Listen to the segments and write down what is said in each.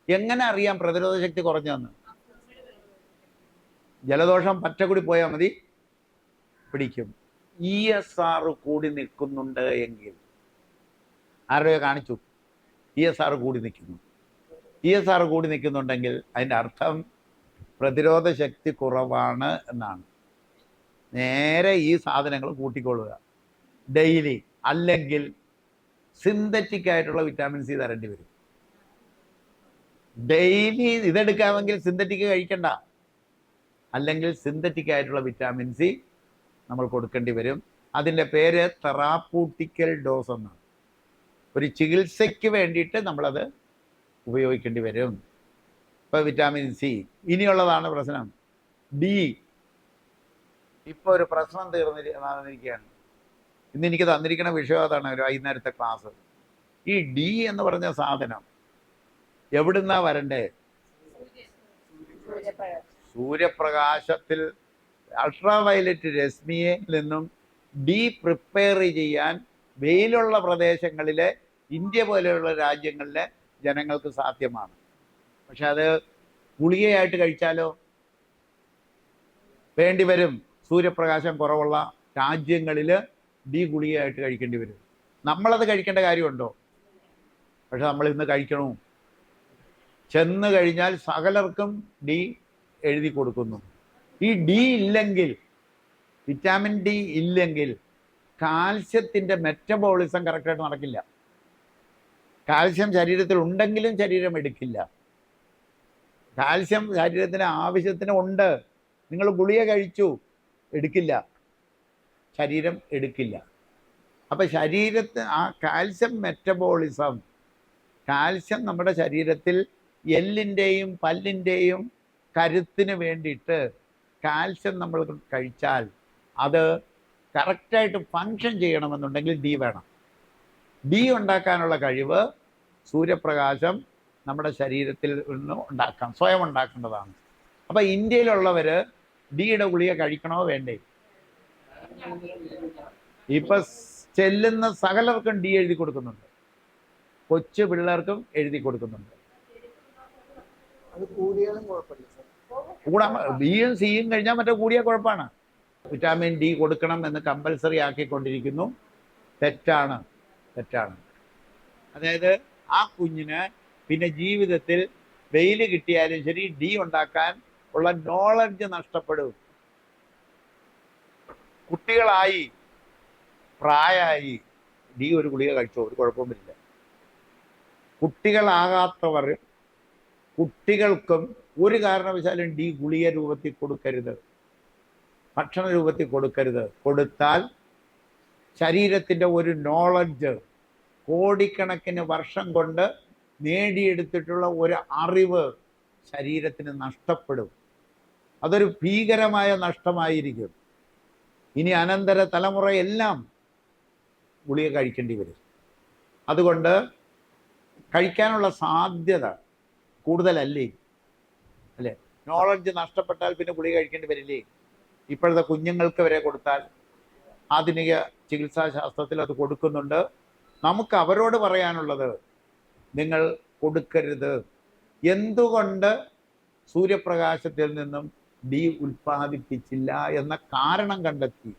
എങ്ങനെ അറിയാം പ്രതിരോധ ശക്തി കുറഞ്ഞതെന്ന്? ജലദോഷം പച്ചക്കുടി പോയാൽ മതി, പിടിക്കും. ESR കൂടി നിൽക്കുന്നുണ്ട് എങ്കിൽ, ആരുടെയോ കാണിച്ചു, ESR കൂടി നിൽക്കുന്നു. ESR കൂടി നിൽക്കുന്നുണ്ടെങ്കിൽ അതിൻ്റെ അർത്ഥം പ്രതിരോധ ശക്തി കുറവാണ് എന്നാണ്. നേരെ ഈ സാധനങ്ങൾ കൂട്ടിക്കൊള്ളുക ഡെയിലി, അല്ലെങ്കിൽ സിന്തറ്റിക് ആയിട്ടുള്ള വിറ്റാമിൻ സി തരേണ്ടി വരും. ഡെയിലി ഇതെടുക്കാമെങ്കിൽ സിന്തറ്റിക് കഴിക്കണ്ട, അല്ലെങ്കിൽ സിന്തറ്റിക് ആയിട്ടുള്ള വിറ്റാമിൻ സി നമ്മൾ കൊടുക്കേണ്ടി വരും. അതിൻ്റെ പേര് തെറാപ്പൂട്ടിക്കൽ ഡോസ് എന്നാണ്. ഒരു ചികിത്സയ്ക്ക് വേണ്ടിയിട്ട് നമ്മളത് ഉപയോഗിക്കേണ്ടി വരും. ഇപ്പോൾ വിറ്റാമിൻ സി. ഇനിയുള്ളതാണ് പ്രശ്നം, ഡി. ഇപ്പോൾ ഒരു പ്രശ്നം തീർന്നിരിക്കുകയാണ്. ഇന്ന് എനിക്ക് തന്നിരിക്കുന്ന വിഷയം അതാണ്, ഒരു വൈകുന്നേരത്തെ ക്ലാസ്. ഈ ഡി എന്ന് പറഞ്ഞ സാധനം എവിടുന്നാ വരണ്ടേ? സൂര്യപ്രകാശത്തിൽ അൾട്രാവയലറ്റ് രശ്മിയെ നിന്നും ഡി പ്രിപ്പയർ ചെയ്യാൻ വെയിലുള്ള പ്രദേശങ്ങളിലെ ഇന്ത്യ പോലെയുള്ള രാജ്യങ്ങളിലെ ജനങ്ങൾക്ക് സാധ്യമാണ്. പക്ഷെ അത് ഗുളികയായിട്ട് കഴിച്ചാലോ? വേണ്ടി വരും. സൂര്യപ്രകാശം കുറവുള്ള രാജ്യങ്ങളിൽ ഡി ഗുളികയായിട്ട് കഴിക്കേണ്ടി വരും. നമ്മളത് കഴിക്കേണ്ട കാര്യമുണ്ടോ? പക്ഷെ നമ്മൾ ഇന്ന് കഴിക്കണു. ചെന്ന് കഴിഞ്ഞാൽ സകലർക്കും ഡി എഴുതി കൊടുക്കുന്നു. ഈ ഡി ഇല്ലെങ്കിൽ, വിറ്റാമിൻ ഡി ഇല്ലെങ്കിൽ കാൽസ്യത്തിൻ്റെ മെറ്റബോളിസം കറക്റ്റായിട്ട് നടക്കില്ല. കാൽസ്യം ശരീരത്തിൽ ഉണ്ടെങ്കിലും ശരീരം എടുക്കില്ല. കാൽസ്യം ശരീരത്തിന് ആവശ്യത്തിന് ഉണ്ട്. നിങ്ങൾ ഗുളിക കഴിച്ചു, എടുക്കില്ല, ശരീരം എടുക്കില്ല. അപ്പം ശരീരത്തിന് ആ കാൽസ്യം മെറ്റബോളിസം, കാൽസ്യം നമ്മുടെ ശരീരത്തിൽ എല്ലിൻ്റെയും പല്ലിൻ്റെയും കരുത്തിന് വേണ്ടിയിട്ട് കാൽസ്യം നമ്മൾ കഴിച്ചാൽ അത് കറക്റ്റായിട്ട് ഫങ്ഷൻ ചെയ്യണമെന്നുണ്ടെങ്കിൽ ഡി വേണം. ഡി ഉണ്ടാക്കാനുള്ള കഴിവ് സൂര്യപ്രകാശം നമ്മുടെ ശരീരത്തിൽ നിന്ന് ഉണ്ടാക്കാം, സ്വയം ഉണ്ടാക്കേണ്ടതാണ്. അപ്പം ഇന്ത്യയിലുള്ളവർ ഡിയുടെ ഗുളിക കഴിക്കണോ വേണ്ടേ? ഇപ്പം ചെല്ലുന്ന സകലർക്കും ഡി എഴുതി കൊടുക്കുന്നുണ്ട്, കൊച്ചു പിള്ളേർക്കും എഴുതി കൊടുക്കുന്നുണ്ട്. കൂടാൻ ബിയും സിയും കഴിഞ്ഞാൽ മറ്റേ കൂടിയ കുഴപ്പമാണ്. വിറ്റാമിൻ ഡി കൊടുക്കണം എന്ന് കമ്പൽസറി ആക്കിക്കൊണ്ടിരിക്കുന്നു. തെറ്റാണ്, തെറ്റാണ്. അതായത് ആ കുഞ്ഞിന് പിന്നെ ജീവിതത്തിൽ വെയിൽ കിട്ടിയാലും ശരി ഡി ഉണ്ടാക്കാൻ ഉള്ള നോളജ് നഷ്ടപ്പെടും. കുട്ടികളായി, പ്രായമായി ഡി ഒരു ഗുളിക കഴിച്ചോ, ഒരു കുഴപ്പവും വരില്ല. കുട്ടികളാകാത്തവർ, കുട്ടികൾക്കും ഒരു കാരണവശാലും ഡി ഗുളിക രൂപത്തിൽ കൊടുക്കരുത്, ഭക്ഷണ രൂപത്തിൽ കൊടുക്കരുത്. കൊടുത്താൽ ശരീരത്തിൻ്റെ ഒരു നോളജ്, കോടിക്കണക്കിന് വർഷം കൊണ്ട് നേടിയെടുത്തിട്ടുള്ള ഒരു അറിവ് ശരീരത്തിന് നഷ്ടപ്പെടും. അതൊരു ഭീകരമായ നഷ്ടമായിരിക്കും. ഇനി അനന്തര തലമുറയെല്ലാം ഗുളിക കഴിക്കേണ്ടി വരും. അതുകൊണ്ട് കഴിക്കാനുള്ള സാധ്യത കൂടുതലല്ലേ? അല്ലേ? നോളജ് നഷ്ടപ്പെട്ടാൽ പിന്നെ ഗുളിക കഴിക്കേണ്ടി വരില്ലേ? ഇപ്പോഴത്തെ കുഞ്ഞുങ്ങൾക്ക് വരെ കൊടുത്താൽ, ആധുനിക ചികിത്സാശാസ്ത്രത്തിൽ അത് കൊടുക്കുന്നുണ്ട്. നമുക്ക് അവരോട് പറയാനുള്ളത്, നിങ്ങൾ കൊടുക്കരുത്. എന്തുകൊണ്ട് സൂര്യപ്രകാശത്തിൽ നിന്നും ഡി ഉൽപ്പാദിപ്പിച്ചില്ല എന്ന കാരണം കണ്ടെത്തി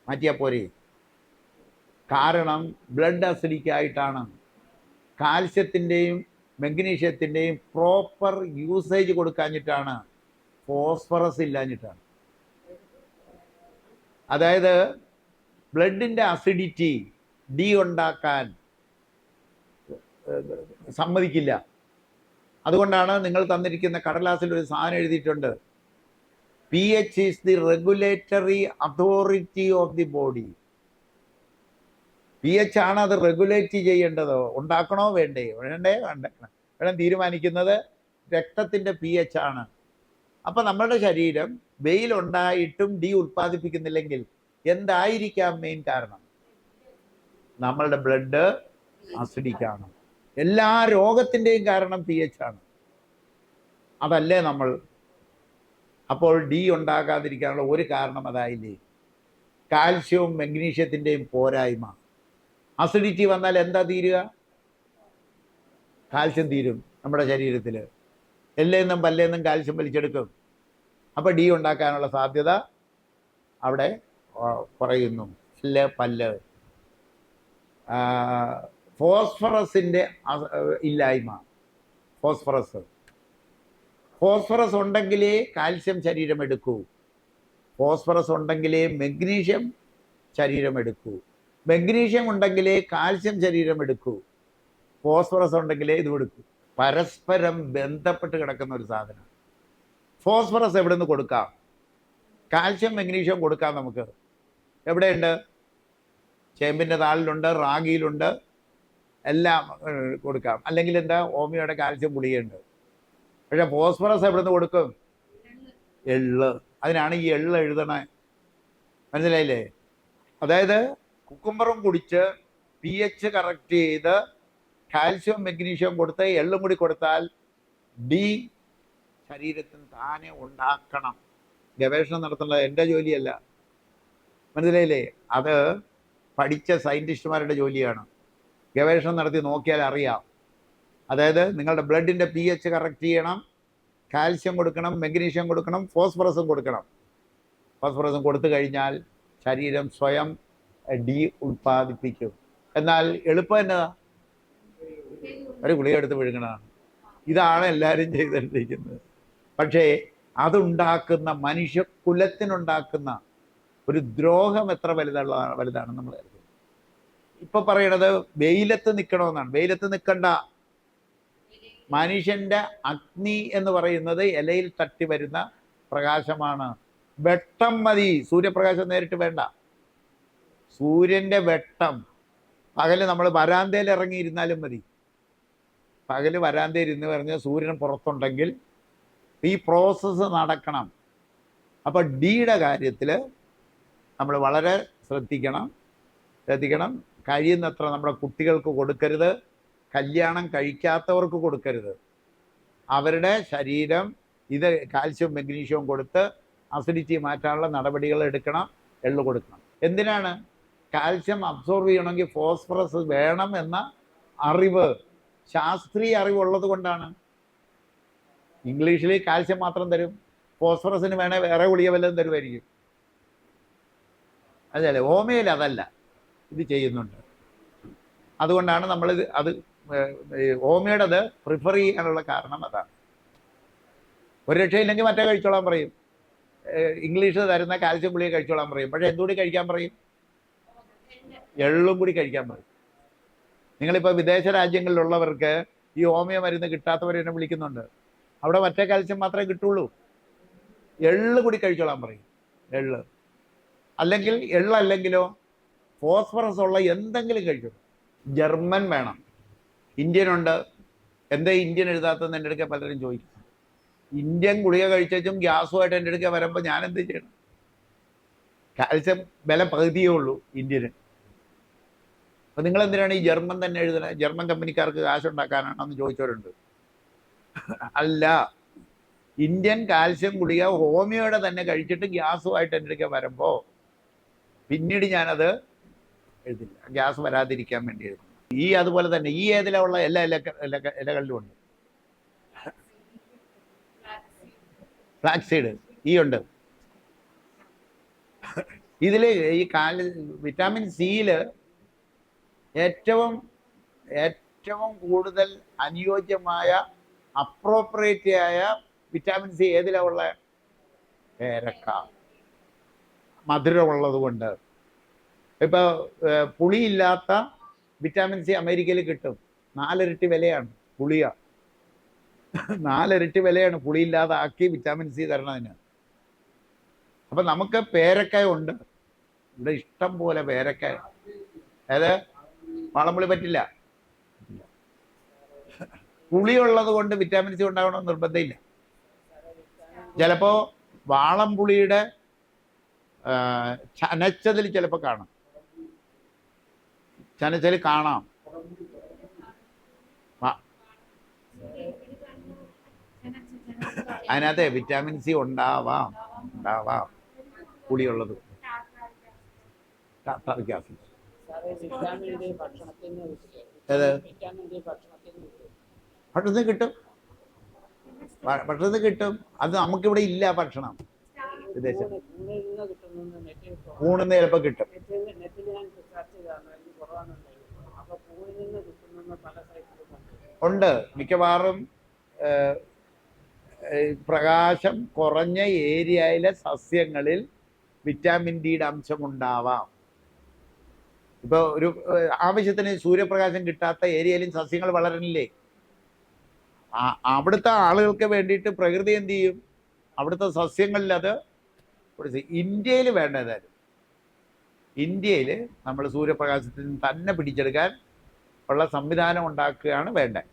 മാറ്റിയാൽ പോരെ? കാരണം ബ്ലഡ് അസിഡിക് ആയിട്ടാണ്. കാൽസ്യത്തിൻ്റെയും മഗ്നീഷ്യത്തിൻ്റെയും പ്രോപ്പർ യൂസേജ് കൊടുക്കാഞ്ഞിട്ടാണ്, ഫോസ്ഫറസ് ഇല്ലാഞ്ഞിട്ടാണ്. അതായത് ബ്ലഡിൻ്റെ അസിഡിറ്റി ഡി ഉണ്ടാക്കാൻ സമ്മതിക്കില്ല. അതുകൊണ്ടാണ് നിങ്ങൾ തന്നിരിക്കുന്ന കടലാസിൽ ഒരു സാധനം എഴുതിയിട്ടുണ്ട്, pH is the regulatory authority of the body. pH ആണ് അത് റെഗുലേറ്റ് ചെയ്യേണ്ടത്. ഉണ്ടാക്കണോ വേണ്ടേ? വേണം തീരുമാനിക്കുന്നത് രക്തത്തിൻ്റെ pH ആണ്. അപ്പം നമ്മളുടെ ശരീരം വെയിലുണ്ടായിട്ടും ഡി ഉൽപ്പാദിപ്പിക്കുന്നില്ലെങ്കിൽ എന്തായിരിക്കാം മെയിൻ കാരണം? നമ്മളുടെ ബ്ലഡ് അസിഡിക്കാണ്. എല്ലാ രോഗത്തിൻ്റെയും കാരണം pH ആണ്. അതല്ലേ നമ്മൾ? അപ്പോൾ ഡി ഉണ്ടാകാതിരിക്കാനുള്ള ഒരു കാരണം അതായില്ലേ? കാൽസ്യവും മഗ്നീഷ്യത്തിൻ്റെയും പോരായ്മ. അസിഡിറ്റി വന്നാൽ എന്താ തീരുക? കാൽസ്യം തീരും. നമ്മുടെ ശരീരത്തിൽ. എല്ലേന്നും പല്ലേന്നും കാൽസ്യം വലിച്ചെടുക്കും. അപ്പോൾ ഡി ഉണ്ടാക്കാനുള്ള സാധ്യത അവിടെ കുറയുന്നു. എല്ല്, പല്ല്. ഫോസ്ഫറസിൻ്റെ ഇല്ലായ്മ. ഫോസ്ഫറസ് ഉണ്ടെങ്കിലേ കാൽസ്യം ശരീരം എടുക്കൂ. ഫോസ്ഫറസ് ഉണ്ടെങ്കിലേ മഗ്നീഷ്യം ശരീരം എടുക്കൂ. മഗ്നീഷ്യം ഉണ്ടെങ്കിലേ കാൽസ്യം ശരീരം എടുക്കൂ. ഫോസ്ഫറസ് ഉണ്ടെങ്കിലേ ഇതും എടുക്കൂ. പരസ്പരം ബന്ധപ്പെട്ട് കിടക്കുന്ന ഒരു സാധനം. ഫോസ്ഫറസ് എവിടെ നിന്ന് കൊടുക്കാം? കാൽസ്യം മഗ്നീഷ്യം കൊടുക്കാം നമുക്ക്. എവിടെയുണ്ട്? ചേമ്പിൻ്റെ താളിലുണ്ട്, റാഗിയിലുണ്ട്, എല്ലാം കൊടുക്കാം. അല്ലെങ്കിൽ എന്താ, ഹോമിയോയുടെ കാൽസ്യം ഗുളികയുണ്ട്. പക്ഷെ ഫോസ്ഫറസ് എവിടെ നിന്ന് കൊടുക്കും? എള്ള്. അതിനാണ് ഈ എള്ള് എഴുതണേ. മനസ്സിലായില്ലേ? അതായത് കുക്കുംബറും കുടിച്ച് pH കറക്റ്റ് ചെയ്ത് കാൽസ്യം മഗ്നീഷ്യം കൊടുത്ത് എള്ളും കൂടി കൊടുത്താൽ ഡി ശരീരത്തിന് താനെ ഉണ്ടാക്കണം. ഗവേഷണം നടത്തുന്നത് എൻ്റെ ജോലിയല്ല. മനസ്സിലായില്ലേ? അത് പഠിച്ച സയൻറ്റിസ്റ്റുമാരുടെ ജോലിയാണ്. ഗവേഷണം നടത്തി നോക്കിയാൽ അറിയാം. അതായത് നിങ്ങളുടെ ബ്ലഡിൻ്റെ pH കറക്റ്റ് ചെയ്യണം, കാൽസ്യം കൊടുക്കണം, മഗ്നീഷ്യം കൊടുക്കണം, ഫോസ്ഫറസും കൊടുക്കണം. ഫോസ്ഫറസും കൊടുത്തു കഴിഞ്ഞാൽ ശരീരം സ്വയം ഡി ഉൽപ്പാദിപ്പിക്കും. എന്നാൽ എളുപ്പം എന്നതാ? ഒരു ഗുളിക എടുത്ത് വിഴുങ്ങണതാണ്. ഇതാണ് എല്ലാവരും ചെയ്തിരിക്കുന്നത്. പക്ഷേ അതുണ്ടാക്കുന്ന മനുഷ്യകുലത്തിനുണ്ടാക്കുന്ന ഒരു ദ്രോഹം എത്ര വലുതാണ് നമ്മൾ കരുതുന്നത്. ഇപ്പൊ പറയണത് വെയിലത്ത് നിൽക്കണമെന്നാണ്. വെയിലത്ത് നിൽക്കണ്ട. മനുഷ്യന്റെ അഗ്നി എന്ന് പറയുന്നത് ഇലയിൽ തട്ടി വരുന്ന പ്രകാശമാണ്. വെട്ടം മതി, സൂര്യപ്രകാശം നേരിട്ട് വേണ്ട. സൂര്യന്റെ വെട്ടം. പകല് നമ്മൾ വരാന്തയിൽ ഇറങ്ങിയിരുന്നാലും മതി. പകല് വരാന്തയിൽ ഇരുന്ന് പറഞ്ഞാൽ സൂര്യൻ പുറത്തുണ്ടെങ്കിൽ ഈ പ്രോസസ്സ് നടക്കണം. അപ്പോൾ ഡിയുടെ കാര്യത്തിൽ നമ്മൾ വളരെ ശ്രദ്ധിക്കണം. കഴിയുന്നത്ര നമ്മുടെ കുട്ടികൾക്ക് കൊടുക്കരുത്, കല്യാണം കഴിക്കാത്തവർക്ക് കൊടുക്കരുത്. അവരുടെ ശരീരം ഇത് കാൽസ്യം മഗ്നീഷ്യവും കൊടുത്ത് അസിഡിറ്റി മാറ്റാനുള്ള നടപടികൾ എടുക്കണം. എള്ളു കൊടുക്കണം. എന്തിനാണ്? കാൽസ്യം അബ്സോർവ് ചെയ്യണമെങ്കിൽ ഫോസ്ഫറസ് വേണം എന്ന അറിവ്, ശാസ്ത്രീയ അറിവുള്ളത് കൊണ്ടാണ്. ഇംഗ്ലീഷിൽ കാൽസ്യം മാത്രം തരും, ഫോസ്ഫറസിന് വേണേൽ വേറെ ഗുളിക വല്ലതും തരുമായിരിക്കും. അതല്ലേ? ഹോമിയോയിൽ അതല്ല, ഇത് ചെയ്യുന്നുണ്ട്. അതുകൊണ്ടാണ് നമ്മൾ അത് ഹോമിയോയുടെ അത് പ്രിഫർ ചെയ്യാനുള്ള കാരണം അതാണ്. ഒരു രക്ഷയില്ലെങ്കിൽ മറ്റേ കഴിച്ചോളാൻ പറയും. ഇംഗ്ലീഷ് തരുന്ന കാൽസ്യം ഗുളിക കഴിച്ചോളാൻ പറയും. പക്ഷേ എന്തുകൂടി കഴിക്കാൻ പറയും? എള്ളും കൂടി കഴിക്കാൻ പറയും. നിങ്ങളിപ്പോൾ വിദേശ രാജ്യങ്ങളിലുള്ളവർക്ക് ഈ ഹോമിയോ മരുന്ന് കിട്ടാത്തവർ എന്നെ വിളിക്കുന്നുണ്ട്. അവിടെ മറ്റേ കാൽസ്യം മാത്രമേ കിട്ടുള്ളൂ. എള്ള് കൂടി കഴിച്ചോളാൻ പറയും. എള്ള് അല്ലെങ്കിൽ എള്ളല്ലെങ്കിലോ ഫോസ്ഫറസ് ഉള്ള എന്തെങ്കിലും കഴിച്ചോളൂ. ജർമ്മൻ വേണം. ഇന്ത്യൻ ഉണ്ട്. എന്താ ഇന്ത്യൻ എഴുതാത്തതെന്ന് എൻ്റെ അടുക്ക പലരും ചോദിക്കും. ഇന്ത്യൻ ഗുളിക കഴിച്ചും ഗ്യാസുമായിട്ട് എൻ്റെ അടുക്ക വരുമ്പോൾ ഞാൻ എന്ത് ചെയ്യണം? കാൽസ്യം വില പകുതിയേ ഉള്ളൂ ഇന്ത്യന്. അപ്പം നിങ്ങൾ എന്തിനാണ് ഈ ജർമ്മൻ തന്നെ എഴുതുന്നത്? ജർമ്മൻ കമ്പനിക്കാർക്ക് കാശുണ്ടാക്കാനാണെന്ന് ചോദിച്ചവരുണ്ട്. അല്ല, ഇന്ത്യൻ കാൽസ്യം ഗുളിക ഹോമിയോയുടെ തന്നെ കഴിച്ചിട്ട് ഗ്യാസുമായിട്ട് എൻ്റെ അടുക്ക വരുമ്പോൾ പിന്നീട് ഞാനത് എഴുതില്ല. ഗ്യാസ് വരാതിരിക്കാൻ വേണ്ടി എഴുതും. ഈ അതുപോലെ തന്നെ ഈ ഏതിലുള്ള എല്ലാ ഇലകളിലും ഉണ്ട്. ഫ്ലാക്സീഡ് ഈ ഉണ്ട്. ഇതിൽ ഈ വിറ്റാമിൻ സിയിൽ ഏറ്റവും കൂടുതൽ അനുയോജ്യമായ അപ്രോപ്രിയേറ്റ് ആയ വിറ്റാമിൻ സി ഏതിലാണ് ഉള്ള? പേരക്ക. മധുരമുള്ളത് കൊണ്ട്. ഇപ്പോൾ പുളിയില്ലാത്ത വിറ്റാമിൻ സി അമേരിക്കയിൽ കിട്ടും. 4 ഇരട്ടി വിലയാണ്. പുളിയ 4 ഇരട്ടി വിലയാണ് പുളിയില്ലാതെ ആക്കി വിറ്റാമിൻ സി തരണതിന്. അപ്പം നമുക്ക് പേരക്കായ ഉണ്ട് ഇവിടെ, ഇഷ്ടം പോലെ പേരക്കായ. അതായത് വാളംപുളി പറ്റില്ല. പുളിയുള്ളത് കൊണ്ട് വിറ്റാമിൻ സി ഉണ്ടാകണമെന്ന് നിർബന്ധമില്ല. ചിലപ്പോൾ വാളംപുളിയുടെ ചനച്ചതിൽ ചിലപ്പോൾ കാണാം. ചനച്ചതിൽ കാണാം. അതിനകത്ത് വിറ്റാമിൻ സി ഉണ്ടാവാം പുളിയുള്ളത്. Tartaric acid. ഭക്ഷണത്തിൽ കിട്ടും, ഭക്ഷണത്തിൽ കിട്ടും. അത് നമുക്കിവിടെ ഇല്ല ഭക്ഷണം വിദേശം. ഊണിന്ന് ചിലപ്പോൾ കിട്ടും. ഉണ്ട്, മിക്കവാറും പ്രകാശം കുറഞ്ഞ ഏരിയയിലെ സസ്യങ്ങളിൽ വിറ്റാമിൻ ഡിയുടെ അംശമുണ്ടാവാം. ഇപ്പോൾ ഒരു ആവശ്യത്തിന് സൂര്യപ്രകാശം കിട്ടാത്ത ഏരിയയിലും സസ്യങ്ങൾ വളരണില്ലേ? അവിടുത്തെ ആളുകൾക്ക് വേണ്ടിയിട്ട് പ്രകൃതി എന്ത് ചെയ്യും? അവിടുത്തെ സസ്യങ്ങളിൽ അത്. ഇന്ത്യയിൽ വേണ്ടതായിരുന്നു, ഇന്ത്യയിൽ നമ്മൾ സൂര്യപ്രകാശത്തിൽ നിന്ന് തന്നെ പിടിച്ചെടുക്കാൻ ഉള്ള സംവിധാനം ഉണ്ടാക്കുകയാണ് വേണ്ടത്.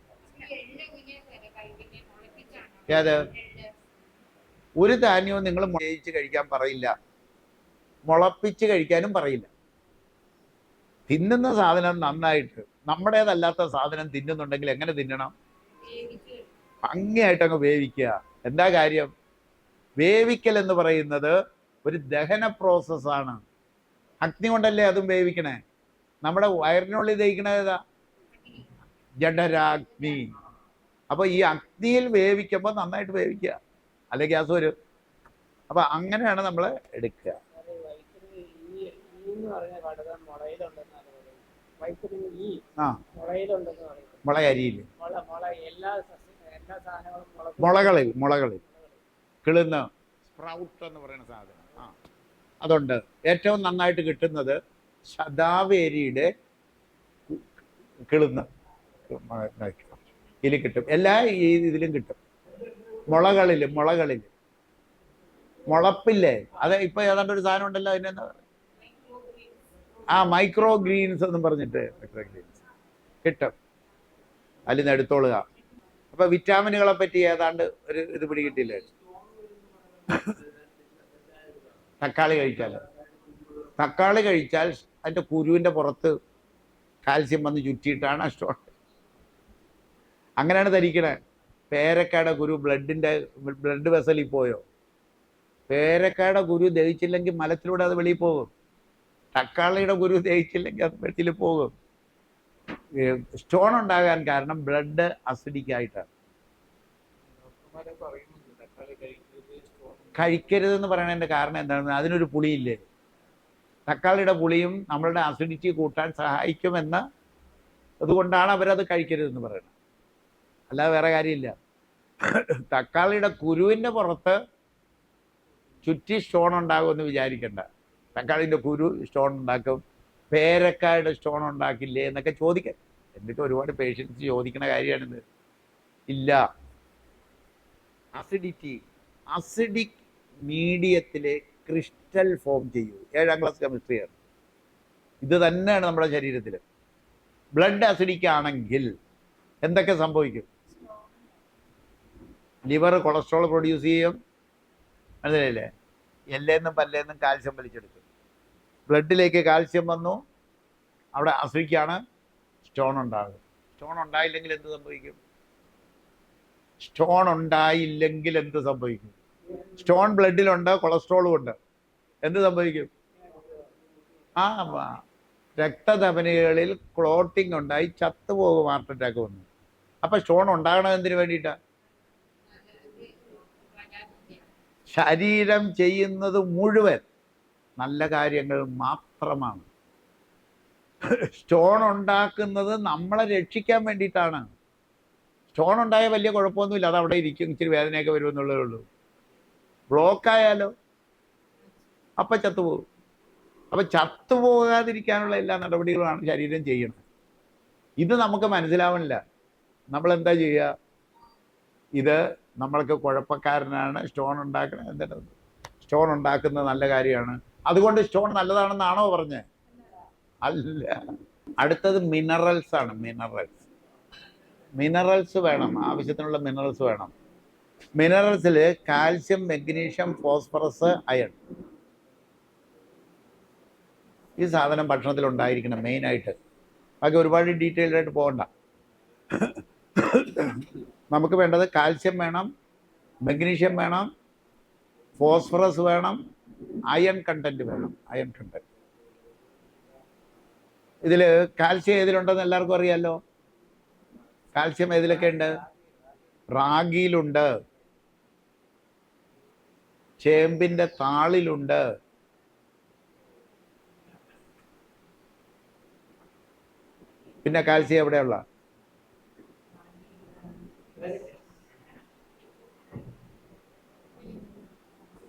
ഏത് ഒരു ധാന്യവും നിങ്ങൾ മുളയിച്ച് കഴിക്കാൻ പറയില്ല, മുളപ്പിച്ച് കഴിക്കാനും പറയില്ല. തിന്നുന്ന സാധനം നന്നായിട്ട് നമ്മുടേതല്ലാത്ത സാധനം തിന്നുന്നുണ്ടെങ്കിൽ എങ്ങനെ തിന്നണം? ഭംഗിയായിട്ട് അങ്ങ് വേവിക്കുക. എന്താ കാര്യം? വേവിക്കൽ എന്ന് പറയുന്നത് ഒരു ദഹന പ്രോസസ്സാണ്. അഗ്നി കൊണ്ടല്ലേ അതും വേവിക്കണേ. നമ്മുടെ വയറിനുള്ളിൽ ദഹിക്കണേതാ? ജഠരാഗ്നി. അപ്പൊ ഈ അഗ്നിയിൽ വേവിക്കുമ്പോൾ നന്നായിട്ട് വേവിക്കുക, അല്ലെങ്കിൽ ഗ്യാസ് വരും. അപ്പൊ അങ്ങനെയാണ് നമ്മൾ എടുക്കുക. മുളകരിയിൽ, മുളകളിൽ കിളുന്ന സ്പ്രൗട്ട് എന്ന് പറയുന്ന സാധനം, അതുണ്ട്. ഏറ്റവും നന്നായിട്ട് കിട്ടുന്നത് ശതാവേരിയുടെ കിളുന്ന ഇതിൽ കിട്ടും. എല്ലാ ഇതിലും കിട്ടും. മുളകളിൽ മുളപ്പില്ലേ, അത് ഇപ്പൊ ഏതാണ്ട് ഒരു സാധനം ഉണ്ടല്ലോ, അതിനെന്താ മൈക്രോ ഗ്രീൻസ് എന്നും പറഞ്ഞിട്ട് മൈക്രോ ഗ്രീൻസ് കിട്ടും. അതിൽ നിന്ന് എടുത്തോളുക. അപ്പൊ വിറ്റാമിനുകളെ പറ്റി ഏതാണ്ട് ഒരു ഇത് പിടികിട്ടില്ലേ? തക്കാളി കഴിച്ചാൽ അതിന്റെ കുരുവിന്റെ പുറത്ത് കാൽസ്യം വന്ന് ചുറ്റിയിട്ടാണ് സ്റ്റോൺ. അങ്ങനെയാണ് ധരിക്കണേ. പേരക്കയുടെ കുരു ബ്ലഡ് വെസലിൽ പോയോ? പേരക്കയുടെ കുരു ദഹിച്ചില്ലെങ്കിൽ മലത്തിലൂടെ അത് വെളിയിൽ പോകും. തക്കാളിയുടെ കുരു ദഹിച്ചില്ലെങ്കിൽ അത് വെളിയിൽ പോകും. സ്റ്റോൺ ഉണ്ടാകാൻ കാരണം ബ്ലഡ് അസിഡിക് ആയിട്ടാണ്. കഴിക്കരുതെന്ന് പറയണതിന്റെ കാരണം എന്താണ്? അതിനൊരു പുളിയില്ലേ? തക്കാളിയുടെ പുളിയും നമ്മളുടെ അസിഡിറ്റി കൂട്ടാൻ സഹായിക്കുമെന്ന് അതുകൊണ്ടാണ് അവരത് കഴിക്കരുതെന്ന് പറയുന്നത്, അല്ലാതെ വേറെ കാര്യമില്ല. തക്കാളിയുടെ കുരുവിൻ്റെ പുറത്ത് ചുറ്റി സ്റ്റോൺ ഉണ്ടാകുമെന്ന് വിചാരിക്കണ്ട. തക്കാളിൻ്റെ കുരു സ്റ്റോൺ ഉണ്ടാക്കും, പേരക്കായുടെ സ്റ്റോൺ ഉണ്ടാക്കില്ലേ എന്നൊക്കെ ചോദിക്കാം. എന്നിട്ട് ഒരുപാട് പേഷ്യൻസ് ചോദിക്കുന്ന കാര്യമാണിത്. ഇല്ല, അസിഡിക് മീഡിയത്തിലെ ക്രിസ്റ്റൽ ഫോം ചെയ്യൂ. 7ാം ക്ലാസ് കെമിസ്ട്രിയാണ്. ഇത് തന്നെയാണ് നമ്മുടെ ശരീരത്തിൽ. ബ്ലഡ് അസിഡിക് ആണെങ്കിൽ എന്തൊക്കെ സംഭവിക്കും? ലിവർ കൊളസ്ട്രോൾ പ്രൊഡ്യൂസ് ചെയ്യും, മനസ്സിലായില്ലേ? എല്ലേന്നും പല്ലേന്നും കാൽസ്യം വലിച്ചെടുക്കും. ബ്ലഡിലേക്ക് കാൽസ്യം വന്നു, അവിടെ അസിഡിക്കാണ്, സ്റ്റോൺ ഉണ്ടാകും. സ്റ്റോൺ ഉണ്ടായില്ലെങ്കിൽ എന്ത് സംഭവിക്കും? സ്റ്റോൺ ബ്ലഡിലുണ്ട്, കൊളസ്ട്രോളും ഉണ്ട്. എന്ത് സംഭവിക്കും? രക്തധമനികളിൽ ക്ലോട്ടിങ് ഉണ്ടായി ചത്തുപോകും, ഹാർട്ട് അറ്റാക്ക് വന്നു. അപ്പൊ സ്റ്റോൺ ഉണ്ടാകണം എന്തിനു വേണ്ടിയിട്ടാ? ശരീരം ചെയ്യുന്നത് മുഴുവൻ നല്ല കാര്യങ്ങൾ മാത്രമാണ്. സ്റ്റോൺ ഉണ്ടാക്കുന്നത് നമ്മളെ രക്ഷിക്കാൻ വേണ്ടിയിട്ടാണ്. സ്റ്റോൺ ഉണ്ടായ വലിയ കുഴപ്പമൊന്നുമില്ല, അത് അവിടെ ഇരിക്കും, ഇച്ചിരി വേദനയൊക്കെ വരുമെന്നുള്ളതേ ഉള്ളൂ. ബ്ലോക്കായാലോ അപ്പൊ ചത്തുപോകും. അപ്പൊ ചത്തുപോകാതിരിക്കാനുള്ള എല്ലാ നടപടികളുമാണ് ശരീരം ചെയ്യണം. ഇത് നമുക്ക് മനസ്സിലാവണില്ല. നമ്മളെന്താ ചെയ്യുക? ഇത് നമ്മൾക്ക് കുഴപ്പക്കാരനാണ്, സ്റ്റോൺ ഉണ്ടാക്കണം. എന്താ സ്റ്റോൺ ഉണ്ടാക്കുന്നത് നല്ല കാര്യമാണ്, അതുകൊണ്ട് സ്റ്റോൺ നല്ലതാണെന്നാണോ പറഞ്ഞത്? അല്ല. അടുത്തത് മിനറൽസ് ആണ്. മിനറൽസ് വേണം, ആവശ്യത്തിനുള്ള മിനറൽസ് വേണം. മിനറൽസിൽ കാൽസ്യം, മെഗ്നീഷ്യം, ഫോസ്ഫറസ്, അയൺ, ഈ സാധനം ഭക്ഷണത്തിൽ ഉണ്ടായിരിക്കണം മെയിനായിട്ട്. ബാക്കി ഒരുപാട് ഡീറ്റെയിൽഡ് ആയിട്ട് പോകണ്ട. നമുക്ക് വേണ്ടത് കാൽസ്യം വേണം, മെഗ്നീഷ്യം വേണം, ഫോസ്ഫറസ് വേണം, അയൺ കണ്ടന്റ് വേണം. ഇതിൽ കാൽസ്യം ഏതിലുണ്ടെന്ന് എല്ലാവർക്കും അറിയാമല്ലോ. കാൽസ്യം ഏതിലൊക്കെ ഉണ്ട്? റാഗിയിലുണ്ട്, ചേമ്പിന്റെ താളിലുണ്ട്, പിന്നെ കാൽസ്യം എവിടെയുള്ള?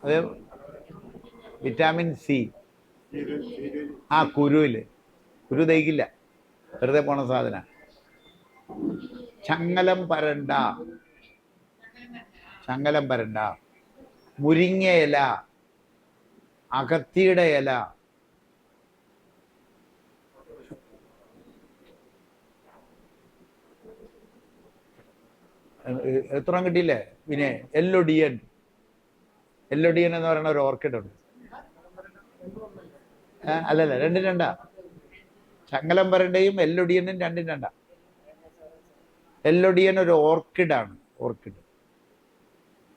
അത് വിറ്റാമിൻ സി. ആ കുരുവില്. കുരു ദഹിക്കില്ല, വെറുതെ പോണ സാധന. ചങ്ങലം പരണ്ട, ചങ്ങലം പരണ്ട, മുരിങ്ങ ഇല, അകത്തിയുടെ ഇല, എത്ര കിട്ടിയില്ലേ? പിന്നെ എല്ലൊടിയൻ. എല്ലൊടിയൻ എന്ന് പറയുന്ന ഒരു ഓർക്കിഡ് ഉണ്ട്. അല്ലല്ല, രണ്ടും രണ്ടാ. ചങ്ങലം പരണ്ടയും എല്ലൊടിയനും രണ്ടും രണ്ടാ. എല്ലൊടിയൻ ഒരു ഓർക്കിഡാണ്, ഓർക്കിഡ്.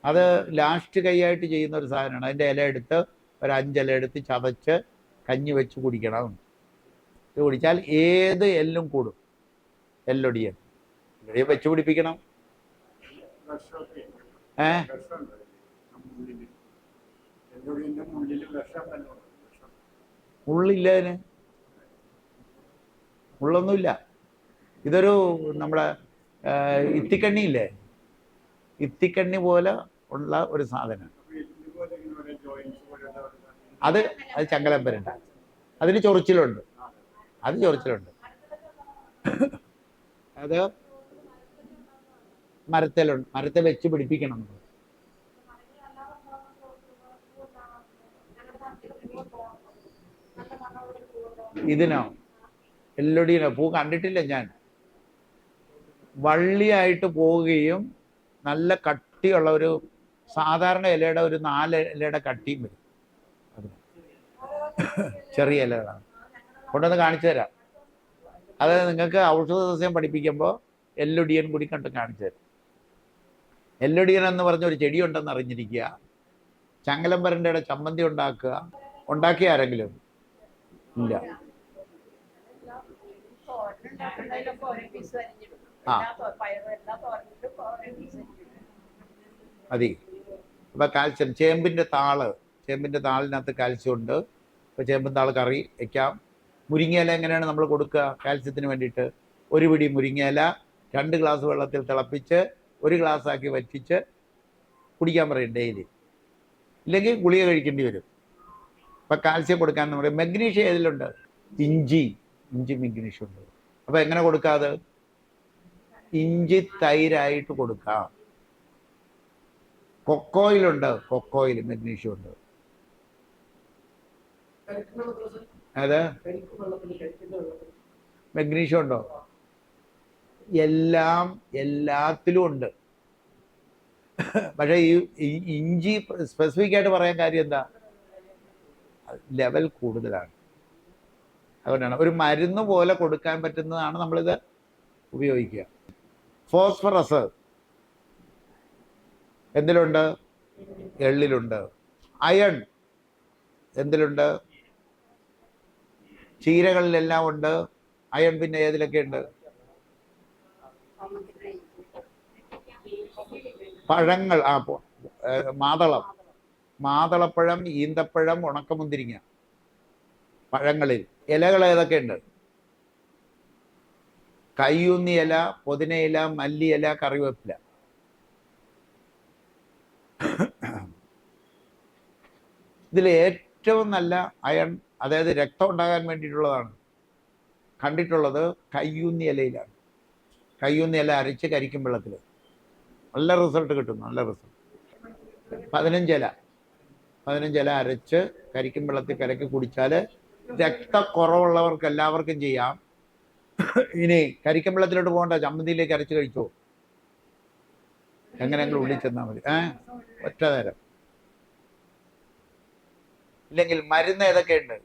അത് ലാസ്റ്റ് കൈയായിട്ട് ചെയ്യുന്ന ഒരു സാധനമാണ്. അതിൻ്റെ ഇല എടുത്ത് ഒരു 5 ഇല എടുത്ത് ചതച്ച് കഞ്ഞി വെച്ച് കുടിക്കണം. ഇത് കുടിച്ചാൽ ഏത് എല്ലും കൂടും. എല്ലൊടിയൻ വെച്ച് പിടിപ്പിക്കണം. മുള്ളില്ല അതിന്, മുള്ളൊന്നുമില്ല. ഇതൊരു നമ്മുടെ ഇത്തിക്കണ്ണി ഇല്ലേ, ഇത്തിക്കണ്ണി പോലെ ഉള്ള ഒരു സാധനം. അത് അത് ചങ്ങലം പരണ്ട. അതിന് ചൊറിച്ചിലുണ്ട്, അത് ചൊറിച്ചിലുണ്ട്. അത് മരത്തിലുണ്ട്, മരത്തെ വെച്ച് പിടിപ്പിക്കണം. ഇതിനോ? എല്ലൊടിയനോ? പൂ കണ്ടിട്ടില്ല ഞാൻ. വള്ളിയായിട്ട് പോവുകയും നല്ല കട്ടിയുള്ള ഒരു സാധാരണ ഇലയുടെ ഒരു 4 ഇലയുടെ കട്ടിയും വരും. ചെറിയ ഇലകളാണ്. കൊണ്ടുവന്ന് കാണിച്ചു തരാം. അത് നിങ്ങൾക്ക് ഔഷധ സസ്യം പഠിപ്പിക്കുമ്പോൾ എല്ലൊടിയൻ കൂടി കണ്ട് കാണിച്ചു തരാം. എല്ലൊടിയൻ എന്ന് പറഞ്ഞ ഒരു ചെടി ഉണ്ടെന്ന് അറിഞ്ഞിരിക്കുക. ചങ്ങലം പരണ്ടയുടെ ചമ്മന്തി ഉണ്ടാക്കുക. ഉണ്ടാക്കിയ ആരെങ്കിലും? ഇല്ല. ആ മതി. അപ്പം കാൽസ്യം. ചേമ്പിൻ്റെ താള്, ചേമ്പിൻ്റെ താളിനകത്ത് കാൽസ്യം ഉണ്ട്. ഇപ്പോൾ ചേമ്പിൻ താള് കറി വയ്ക്കാം. മുരിങ്ങയില എങ്ങനെയാണ് നമ്മൾ കൊടുക്കുക കാൽസ്യത്തിന് വേണ്ടിയിട്ട്? ഒരു പിടി മുരിങ്ങയില 2 ഗ്ലാസ് വെള്ളത്തിൽ തിളപ്പിച്ച് 1 ഗ്ലാസ്സാക്കി വറ്റിച്ച് കുടിക്കാൻ പറയും ഡെയിലി. ഇല്ലെങ്കിൽ ഗുളിക കഴിക്കേണ്ടി വരും. അപ്പം കാൽസ്യം കൊടുക്കാമെന്ന് പറയും. മഗ്നീഷ്യം ഏതിലുണ്ട്? ഇഞ്ചി മഗ്നീഷ്യം ഉണ്ട്. അപ്പം എങ്ങനെ കൊടുക്കാതെ? ഇഞ്ചി തൈരായിട്ട് കൊടുക്കാം. കൊക്കോയിലുണ്ട്, കൊക്കോയിൽ മഗ്നീഷ്യം ഉണ്ട്. അത് മഗ്നീഷ്യം ഉണ്ടോ? എല്ലാത്തിലും ഉണ്ട്. പക്ഷേ ഈ ഇഞ്ചി സ്പെസിഫിക് ആയിട്ട് പറയാൻ കാര്യം എന്താ? ലെവൽ കൂടുതലാണ്. അതുകൊണ്ടാണ് ഒരു മരുന്ന് പോലെ കൊടുക്കാൻ പറ്റുന്നതാണ് നമ്മളിത് ഉപയോഗിക്കുക. ഫോസ്ഫറസ് എന്തിലുണ്ട്? എള്ളിലുണ്ട്. അയൺ എന്തിലുണ്ട്? ചീരകളിലെല്ലാം ഉണ്ട് അയൺ. പിന്നെ ഏതിലൊക്കെ ഉണ്ട്? പഴങ്ങൾ, മാതളം, മാതളപ്പഴം, ഈന്തപ്പഴം, ഉണക്കമുന്തിരിങ്ങ, പഴങ്ങളിൽ. ഇലകൾ ഏതൊക്കെ ഉണ്ട്? കയ്യൂന്നി ഇല, പുതിനയില, മല്ലിയില, കറിവേപ്പില. ഇതിൽ ഏറ്റവും നല്ല അയൺ, അതായത് രക്തം ഉണ്ടാകാൻ വേണ്ടിയിട്ടുള്ളതാണ് കണ്ടിട്ടുള്ളത് കയ്യൂന്നി ഇലയിലാണ്. കയ്യൂന്നി ഇല അരച്ച് കരിക്കും വെള്ളത്തിൽ നല്ല റിസൾട്ട് കിട്ടും. നല്ല റിസൾട്ട്. 15 ഇല അരച്ച് കരിക്കും വെള്ളത്തിൽ കലക്കി കുടിച്ചാൽ രക്തക്കുറവുള്ളവർക്ക് എല്ലാവർക്കും ചെയ്യാം. ഇനി കരിക്കും വെള്ളത്തിലോട്ട് പോകണ്ട, ചമ്മന്തിയിലേക്ക് അരച്ച് കഴിച്ചോ. എങ്ങനെയെങ്കിലും ഉള്ളിൽ ചെന്നാൽ മതി. ഒറ്റ നേരം. ഇല്ലെങ്കിൽ മരുന്ന് ഏതൊക്കെയുണ്ട്?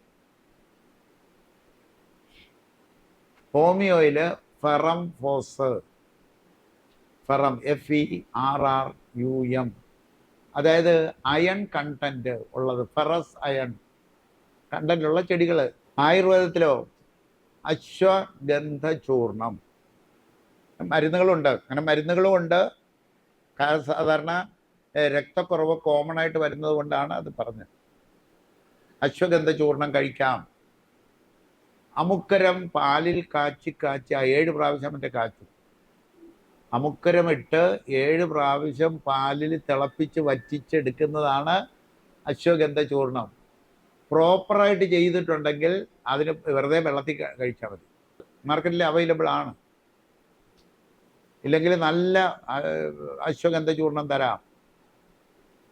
ഹോമിയോയില് ഫെറം ഫോസ്, ഫെറം FERRUM, അതായത് അയൺ കണ്ടന്റ് ഉള്ളത്, ഫെറസ് അയൺ കണ്ടന്റ് ഉള്ള ചെടികൾ. ആയുർവേദത്തിലോ അശ്വഗന്ധ ചൂർണം. മരുന്നുകളുണ്ട്, അങ്ങനെ മരുന്നുകളും ഉണ്ട്. സാധാരണ രക്തക്കുറവ് കോമൺ ആയിട്ട് വരുന്നത് കൊണ്ടാണ് അത് പറഞ്ഞത്. അശ്വഗന്ധ ചൂർണം കഴിക്കാം. അമുക്കരം പാലിൽ കാച്ചി 7 പ്രാവശ്യം മറ്റേ കാച്ചും. അമുക്കരം ഇട്ട് 7 പ്രാവശ്യം പാലിൽ തിളപ്പിച്ച് വറ്റിച്ചെടുക്കുന്നതാണ് അശ്വഗന്ധ ചൂർണം. പ്രോപ്പറായിട്ട് ചെയ്തിട്ടുണ്ടെങ്കിൽ അതിന് വെറുതെ വെള്ളത്തിൽ കഴിച്ചാൽ മതി. മാർക്കറ്റിൽ അവൈലബിൾ ആണ്. ഇല്ലെങ്കിൽ നല്ല അശ്വഗന്ധ ചൂർണം തരാം.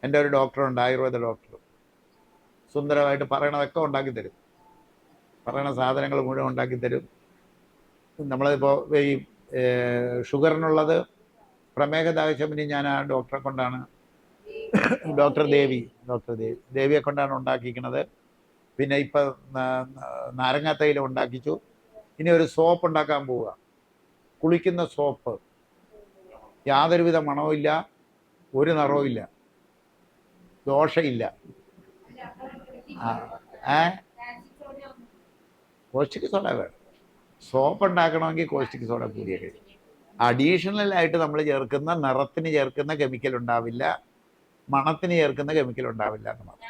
എൻ്റെ ഒരു ഡോക്ടറുണ്ട്, ആയുർവേദ ഡോക്ടർ, സുന്ദരമായിട്ട് പറയണതൊക്കെ ഉണ്ടാക്കി തരും. പറയണ സാധനങ്ങൾ മുഴുവൻ ഉണ്ടാക്കി തരും. നമ്മളിപ്പോൾ ഈ ഷുഗറിനുള്ളത് പ്രമേഹദാഹശമനി ഞാൻ ആ ഡോക്ടറെ കൊണ്ടാണ്, ഡോക്ടർ ദേവിയെ കൊണ്ടാണ് ഉണ്ടാക്കിക്കുന്നത്. പിന്നെ ഇപ്പം നാരങ്ങാത്തൈലം ഉണ്ടാക്കിച്ചു. ഇനി ഒരു സോപ്പ് ഉണ്ടാക്കാൻ പോവുക. കുളിക്കുന്ന സോപ്പ്. യാതൊരുവിധ മണവുമില്ല, ഒരു നിറവും ഇല്ല, ദോഷമില്ല. കോസ്റ്റിക് സോഡ വേണം. സോപ്പ് ഉണ്ടാക്കണമെങ്കിൽ കോസ്റ്റിക് സോഡ കൂടിയ കഴിയും. അഡീഷണൽ ആയിട്ട് നമ്മൾ ചേർക്കുന്ന നിറത്തിന് ചേർക്കുന്ന കെമിക്കൽ ഉണ്ടാവില്ല, മണത്തിന് ചേർക്കുന്ന കെമിക്കൽ ഉണ്ടാവില്ല എന്ന് മാത്രം.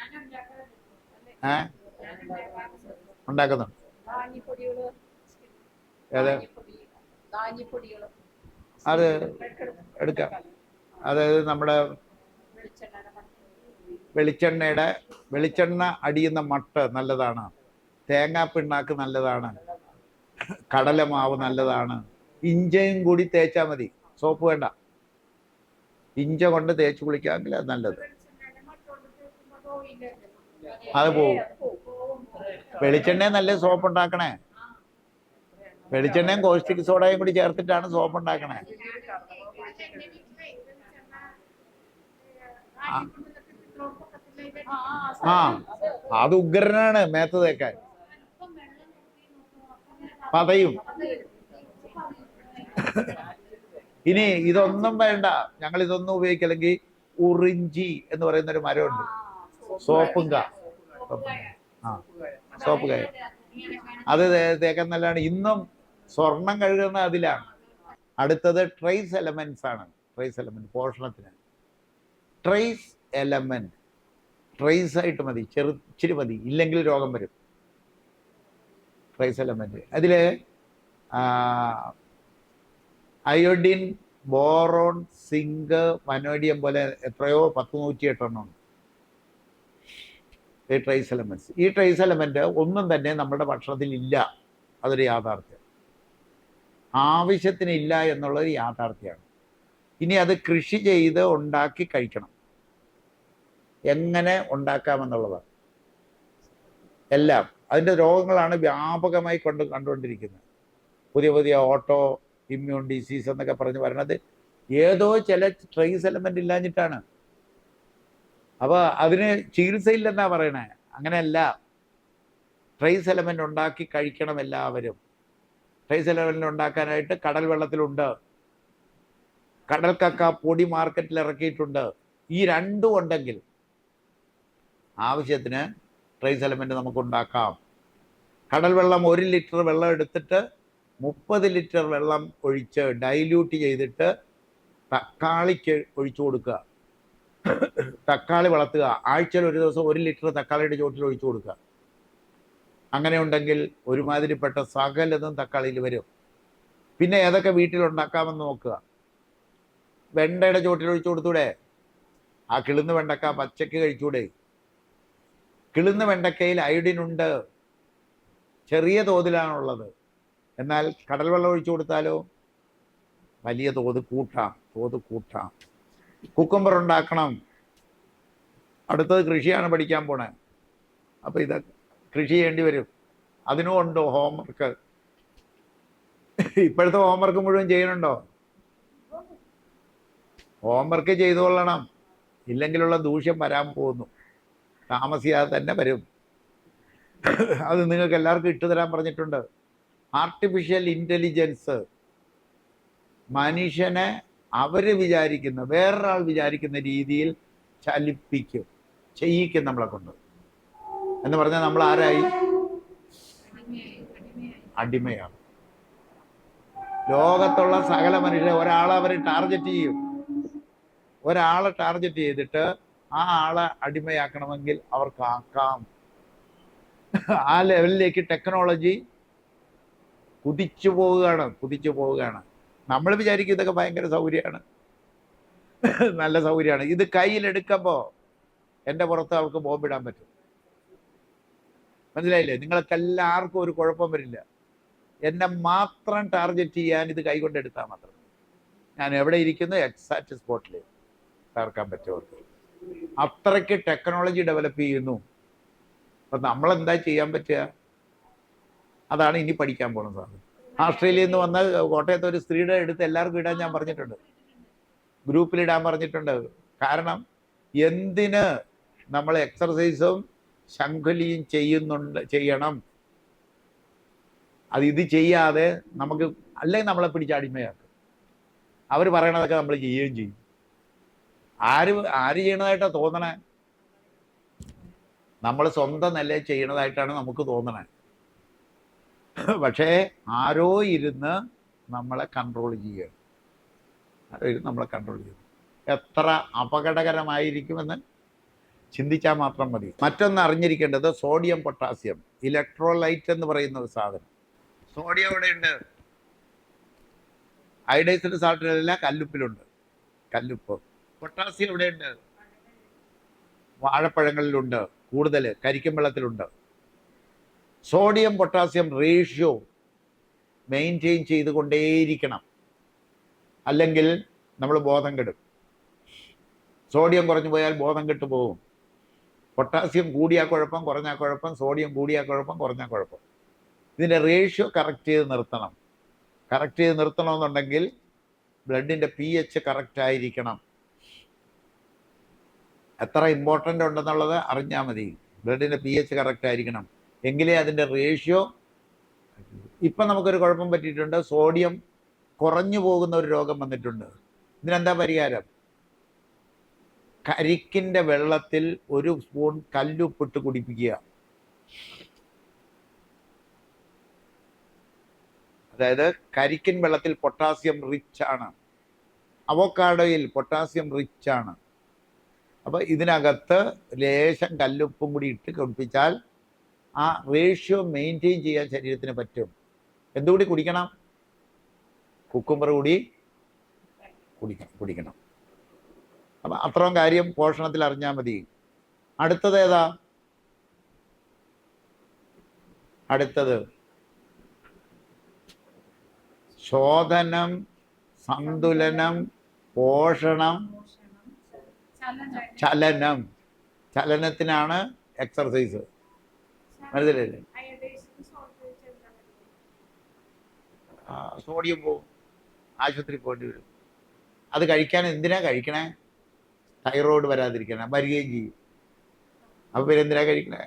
ഉണ്ടാക്കുന്നുണ്ട്. ഏത് അത് എടുക്കാം. അതായത് നമ്മുടെ വെളിച്ചെണ്ണ അടിയുന്ന മട്ട് നല്ലതാണ്, തേങ്ങാപ്പിണ്ണാക്ക് നല്ലതാണ്, കടലമാവ് നല്ലതാണ്. ഇഞ്ചയും കൂടി തേച്ചാൽ മതി, സോപ്പ് വേണ്ട. ഇഞ്ച കൊണ്ട് തേച്ച് കുളിക്കാമെങ്കിൽ അത് നല്ലത്. അത് പോവും. വെളിച്ചെണ്ണ നല്ല സോപ്പ് ഉണ്ടാക്കണേ. വെളിച്ചെണ്ണയും കോസ്റ്റിക് സോഡയും കൂടി ചേർത്തിട്ടാണ് സോപ്പ് ഉണ്ടാക്കണേ. ആ, അത് ഉഗ്രനാണ് മേത്ത് തേക്കാൻ. പതയും. ഇനി ഇതൊന്നും വേണ്ട, ഞങ്ങൾ ഇതൊന്നും ഉപയോഗിക്കില്ലെങ്കിൽ ഉറിഞ്ചി എന്ന് പറയുന്ന ഒരു മരമുണ്ട്, സോപ്പും സോപ്പ് കായ, അത് തേക്കാൻ നല്ലതാണ്. ഇന്നും സ്വർണം കഴുകുന്ന അതിലാണ്. അടുത്തത് ട്രേസ് എലമെന്റ്സ് ആണ്. ട്രേസ് എലമെന്റ് പോഷണത്തിന്. ട്രേസ് എലമെന്റ് ട്രേസ് ആയിട്ട് മതി, ഇച്ചിരി മതി, ഇല്ലെങ്കിൽ രോഗം വരും. ട്രേസ് എലമെന്റ് അതില് അയോഡിൻ, ബോറോൺ, സിങ്ക്, വനോഡിയം പോലെ എത്രയോ 108 എണ്ണം ഉണ്ട് ഈ ട്രേസ് എലമെന്റ്സ്. ഈ ട്രേസ് എലമെന്റ് ഒന്നും തന്നെ നമ്മുടെ ഭക്ഷണത്തിൽ ഇല്ല, അതൊരു യാഥാർത്ഥ്യം. ആവശ്യത്തിന് ഇല്ല എന്നുള്ളത് യാഥാർത്ഥ്യമാണ്. ഇനി അത് കൃഷി ചെയ്ത് ഉണ്ടാക്കി കഴിക്കണം. എങ്ങനെ ഉണ്ടാക്കാമെന്നുള്ളതാണ് എല്ലാം. അതിൻ്റെ രോഗങ്ങളാണ് വ്യാപകമായി കണ്ടുകൊണ്ടിരിക്കുന്നത്. പുതിയ ഓട്ടോ ഇമ്മ്യൂൺ ഡിസീസ് എന്നൊക്കെ പറഞ്ഞ് വരണത് ഏതോ ചില ട്രേസ് എലമെന്റ് ഇല്ലാഞ്ഞിട്ടാണ്. അപ്പോൾ അതിന് ചികിത്സയില്ലെന്നാ പറയണേ. അങ്ങനെയല്ല, ട്രേസ് എലമെന്റ് ഉണ്ടാക്കി കഴിക്കണം എല്ലാവരും. ട്രേസ് എലമെന്റ് ഉണ്ടാക്കാനായിട്ട് കടൽ വെള്ളത്തിലുണ്ട്, കടൽ കക്ക പൊടി മാർക്കറ്റിൽ ഇറക്കിയിട്ടുണ്ട്. ഈ രണ്ടും ഉണ്ടെങ്കിൽ ആവശ്യത്തിന് ട്രേസ് എലമെന്റ് നമുക്ക് ഉണ്ടാക്കാം. കടൽ വെള്ളം 1 ലിറ്റർ വെള്ളം എടുത്തിട്ട് 30 ലിറ്റർ വെള്ളം ഒഴിച്ച് ഡൈല്യൂട്ട് ചെയ്തിട്ട് തക്കാളിക്ക് ഒഴിച്ചു കൊടുക്കുക. തക്കാളി വളർത്തുക. ആഴ്ചയിൽ ഒരു ദിവസം 1 ലിറ്റർ തക്കാളിയുടെ ചോട്ടിൽ ഒഴിച്ചു കൊടുക്കുക. അങ്ങനെ ഉണ്ടെങ്കിൽ ഒരുമാതിരിപ്പെട്ട സകലതും തക്കാളിയിൽ വരും. പിന്നെ ഏതൊക്കെ വീട്ടിലുണ്ടാക്കാമെന്ന് നോക്കുക. വെണ്ടയുടെ ചോട്ടിൽ ഒഴിച്ചു കൊടുത്തൂടെ? ആ കിളുന്ന വെണ്ടക്ക പച്ചക്ക് കഴിച്ചൂടെ? കിളുന്ന വെണ്ടക്കയിൽ അയോഡിൻ ഉണ്ട്, ചെറിയ തോതിലാണുള്ളത്. എന്നാൽ കടൽ വെള്ളം ഒഴിച്ചു കൊടുത്താലോ വലിയ തോത് കൂട്ടാം. കുക്കുംബർ ഉണ്ടാക്കണം. അടുത്തത് കൃഷിയാണ് പഠിക്കാൻ പോണേ. അപ്പോൾ ഇത് കൃഷി ചെയ്യേണ്ടി വരും. അതിനും ഉണ്ടോ ഹോംവർക്ക്? ഇപ്പോഴത്തെ ഹോംവർക്ക് മുഴുവൻ ചെയ്യണുണ്ടോ? ഹോംവർക്ക് ചെയ്തുകൊള്ളണം, ഇല്ലെങ്കിലുള്ള ദൂഷ്യം വരാൻ പോകുന്നു. താമസിയാതെ തന്നെ വരും. അത് നിങ്ങൾക്ക് എല്ലാവർക്കും ഇട്ടുതരാൻ പറഞ്ഞിട്ടുണ്ട്. ആർട്ടിഫിഷ്യൽ ഇൻ്റലിജൻസ് മനുഷ്യനെ വേറൊരാൾ വിചാരിക്കുന്ന രീതിയിൽ ചെയ്യിക്കും നമ്മളെ കൊണ്ട്. എന്ന് പറഞ്ഞാൽ നമ്മൾ ആരായി? അടിമയാണ്. ലോകത്തുള്ള സകല മനുഷ്യരെ ഒരാളെ അവർ ടാർഗറ്റ് ചെയ്യും. ഒരാളെ ടാർഗറ്റ് ചെയ്തിട്ട് ആ ആളെ അടിമയാക്കണമെങ്കിൽ അവർക്കാക്കാം. ആ ലെവലിലേക്ക് ടെക്നോളജി കുതിച്ചു പോവുകയാണ്. നമ്മൾ വിചാരിക്കും ഇതൊക്കെ ഭയങ്കര സൗകര്യമാണ്, നല്ല സൗകര്യമാണ്. ഇത് കയ്യിലെടുക്കുമ്പോൾ എൻ്റെ പുറത്ത് അവർക്ക് ബോംബിടാൻ പറ്റും. മനസ്സിലായില്ലേ? നിങ്ങൾക്കെല്ലാവർക്കും ഒരു കുഴപ്പം വരില്ല. എന്നെ മാത്രം ടാർഗറ്റ് ചെയ്യാൻ ഇത് കൈകൊണ്ടെടുത്താൽ മാത്രം ഞാൻ എവിടെ ഇരിക്കുന്നു എക്സാക്ട് സ്പോട്ടിൽ തകർക്കാൻ പറ്റുമവർക്ക്. അത്രയ്ക്ക് ടെക്നോളജി ഡെവലപ്പ് ചെയ്യുന്നു. അപ്പം നമ്മളെന്താ ചെയ്യാൻ പറ്റുക? അതാണ് ഇനി പഠിക്കാൻ പോകുന്ന സാധനം. ആസ്ട്രേലിയയിൽ നിന്ന് വന്ന കോട്ടയത്തെ ഒരു സ്ത്രീയുടെ എടുത്ത് എല്ലാവർക്കും ഇടാൻ ഞാൻ പറഞ്ഞിട്ടുണ്ട്, ഗ്രൂപ്പിലിടാൻ പറഞ്ഞിട്ടുണ്ട്. കാരണം എന്തിന് നമ്മൾ എക്സർസൈസും ശംഖുലിയും ചെയ്യണം? ഇത് ചെയ്യാതെ നമുക്ക് അല്ലെങ്കിൽ നമ്മളെ പിടിച്ച് അടിമയാക്കും. അവർ പറയണതൊക്കെ നമ്മൾ ചെയ്യുകയും ചെയ്യും. ആര് ചെയ്യണതായിട്ടാണ് തോന്നണേ? നമ്മൾ സ്വന്തം നിലയിൽ ചെയ്യണതായിട്ടാണ് നമുക്ക് തോന്നണേ. പക്ഷേ ആരോ ഇരുന്ന് നമ്മളെ കൺട്രോൾ ചെയ്യുകയാണ്. എത്ര അപകടകരമായിരിക്കുമെന്ന് ചിന്തിച്ചാൽ മാത്രം മതി. മറ്റൊന്ന് അറിഞ്ഞിരിക്കേണ്ടത് സോഡിയം പൊട്ടാസ്യം ഇലക്ട്രോലൈറ്റ് എന്ന് പറയുന്ന ഒരു സാധനം. സോഡിയം എവിടെയുണ്ട്? അയഡൈസ്ഡ് സാൾട്ടിലല്ല, കല്ലുപ്പിലുണ്ട്. കല്ലുപ്പ്. പൊട്ടാസ്യം എവിടെയുണ്ട്? വാഴപ്പഴങ്ങളിലുണ്ട്, കൂടുതൽ കരിക്കും വെള്ളത്തിലുണ്ട്. സോഡിയം പൊട്ടാസ്യം റേഷ്യോ മെയിൻറ്റെയിൻ ചെയ്തുകൊണ്ടേയിരിക്കണം, അല്ലെങ്കിൽ നമ്മൾ ബോധം കെടും. സോഡിയം കുറഞ്ഞു പോയാൽ ബോധം കെട്ടു പോകും. പൊട്ടാസ്യം കൂടിയാൽ കുഴപ്പം, കുറഞ്ഞാൽ കുഴപ്പം. സോഡിയം കൂടിയാൽ കുഴപ്പം, കുറഞ്ഞാൽ കുഴപ്പം. ഇതിൻ്റെ റേഷ്യോ കറക്റ്റ് ചെയ്ത് നിർത്തണം. നിർത്തണമെന്നുണ്ടെങ്കിൽ ബ്ലഡിൻ്റെ pH കറക്റ്റ് ആയിരിക്കണം. എത്ര ഇമ്പോർട്ടൻ്റ് ഉണ്ടെന്നുള്ളത് അറിഞ്ഞാൽ മതി. ബ്ലഡിൻ്റെ pH കറക്റ്റ് ആയിരിക്കണം, എങ്കിലേ അതിൻ്റെ റേഷ്യോ. ഇപ്പം നമുക്കൊരു കുഴപ്പം പറ്റിയിട്ടുണ്ട്, സോഡിയം കുറഞ്ഞു പോകുന്ന ഒരു രോഗം വന്നിട്ടുണ്ട്. ഇതിനെന്താ പരിഹാരം? കരിക്കിൻ്റെ വെള്ളത്തിൽ ഒരു സ്പൂൺ കല്ലുപ്പിട്ട് കുടിപ്പിക്കുക. അതായത് കരിക്കിൻ വെള്ളത്തിൽ പൊട്ടാസ്യം റിച്ച് ആണ്, അവോക്കാഡോയിൽ പൊട്ടാസ്യം റിച്ച് ആണ്. അപ്പോൾ ഇതിനകത്ത് ലേശം കല്ലുപ്പും കൂടി ഇട്ട് കുടിപ്പിച്ചാൽ ആ റേഷ്യോ മെയിൻറ്റെയിൻ ചെയ്യാൻ ശരീരത്തിന് പറ്റും. എന്തുകൂടി കുടിക്കണം? കുക്കുംബർ കൂടി കുടിക്കണം. അപ്പം അത്രയും കാര്യം പോഷണത്തിൽ അറിഞ്ഞാൽ മതി. അടുത്തത് ഏതാ? അടുത്തത് ശോധനം, സന്തുലനം, പോഷണം, ചലനം. ചലനത്തിനാണ് എക്സർസൈസ്. മനസ്സിലല്ലേ? സോഡിയം പോവും, ആശുപത്രി പോകേണ്ടി വരും. അത് കഴിക്കാൻ എന്തിനാ കഴിക്കണേ? തൈറോയ്ഡ് വരാതിരിക്കണം, വരികയും ചെയ്യും. അപ്പൊ പിന്നെ എന്തിനാ കഴിക്കണേ?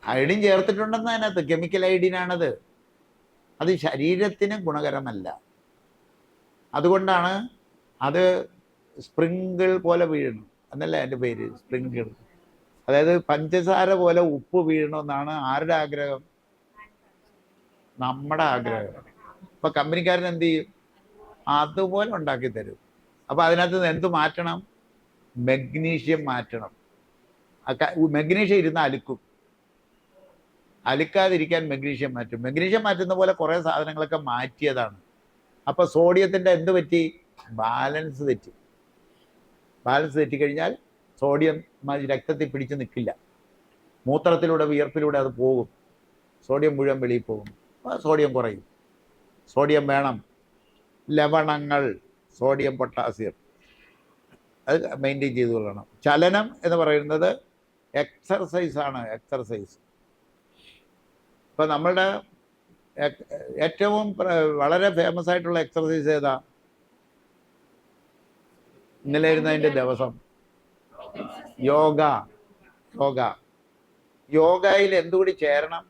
അയഡിൻ ചേർത്തിട്ടുണ്ടെന്ന് അതിനകത്ത്, കെമിക്കൽ അയഡിനാണത്. അത് ശരീരത്തിന് ഗുണകരമല്ല. അതുകൊണ്ടാണ് അത് സ്പ്രിങ്കിൾ പോലെ വീഴണം എന്നല്ല എൻ്റെ പേര്, സ്പ്രിങ്കിൾ. അതായത് പഞ്ചസാര പോലെ ഉപ്പ് വീഴണമെന്നാണ് ആരുടെ ആഗ്രഹം? നമ്മുടെ ആഗ്രഹം. അപ്പൊ കമ്പനിക്കാരൻ എന്ത് ചെയ്യും? അതുപോലെ ഉണ്ടാക്കി തരും. അപ്പൊ അതിനകത്ത് നിന്ന് എന്ത് മാറ്റണം? മഗ്നീഷ്യം മാറ്റണം. മഗ്നീഷ്യം ഇരുന്ന് അലുക്കും, അലുക്കാതിരിക്കാൻ മഗ്നീഷ്യം മാറ്റും. മഗ്നീഷ്യം മാറ്റുന്ന പോലെ കുറേ സാധനങ്ങളൊക്കെ മാറ്റിയതാണ്. അപ്പൊ സോഡിയത്തിൻ്റെ എന്ത് പറ്റി? ബാലൻസ് തെറ്റി. ബാലൻസ് തെറ്റിക്കഴിഞ്ഞാൽ സോഡിയം രക്തത്തിൽ പിടിച്ച് നിൽക്കില്ല. മൂത്രത്തിലൂടെ, വിയർപ്പിലൂടെ അത് പോകും. സോഡിയം മുഴുവൻ വെളിയിൽ പോകും. സോഡിയം കുറയും. സോഡിയം വേണം. ലവണങ്ങൾ, സോഡിയം പൊട്ടാസ്യം, അത് മെയിൻറ്റെയിൻ ചെയ്തു കൊള്ളണം. ചലനം എന്ന് പറയുന്നത് എക്സർസൈസാണ്. എക്സർസൈസ് ഇപ്പം നമ്മളുടെ ഏറ്റവും വളരെ ഫേമസ് ആയിട്ടുള്ള എക്സർസൈസ് ഏതാ? ഇന്നലെ ഇരുന്നതിൻ്റെ ദിവസം യോഗ. യോഗയിൽ എന്തുകൂടി ചേരണം?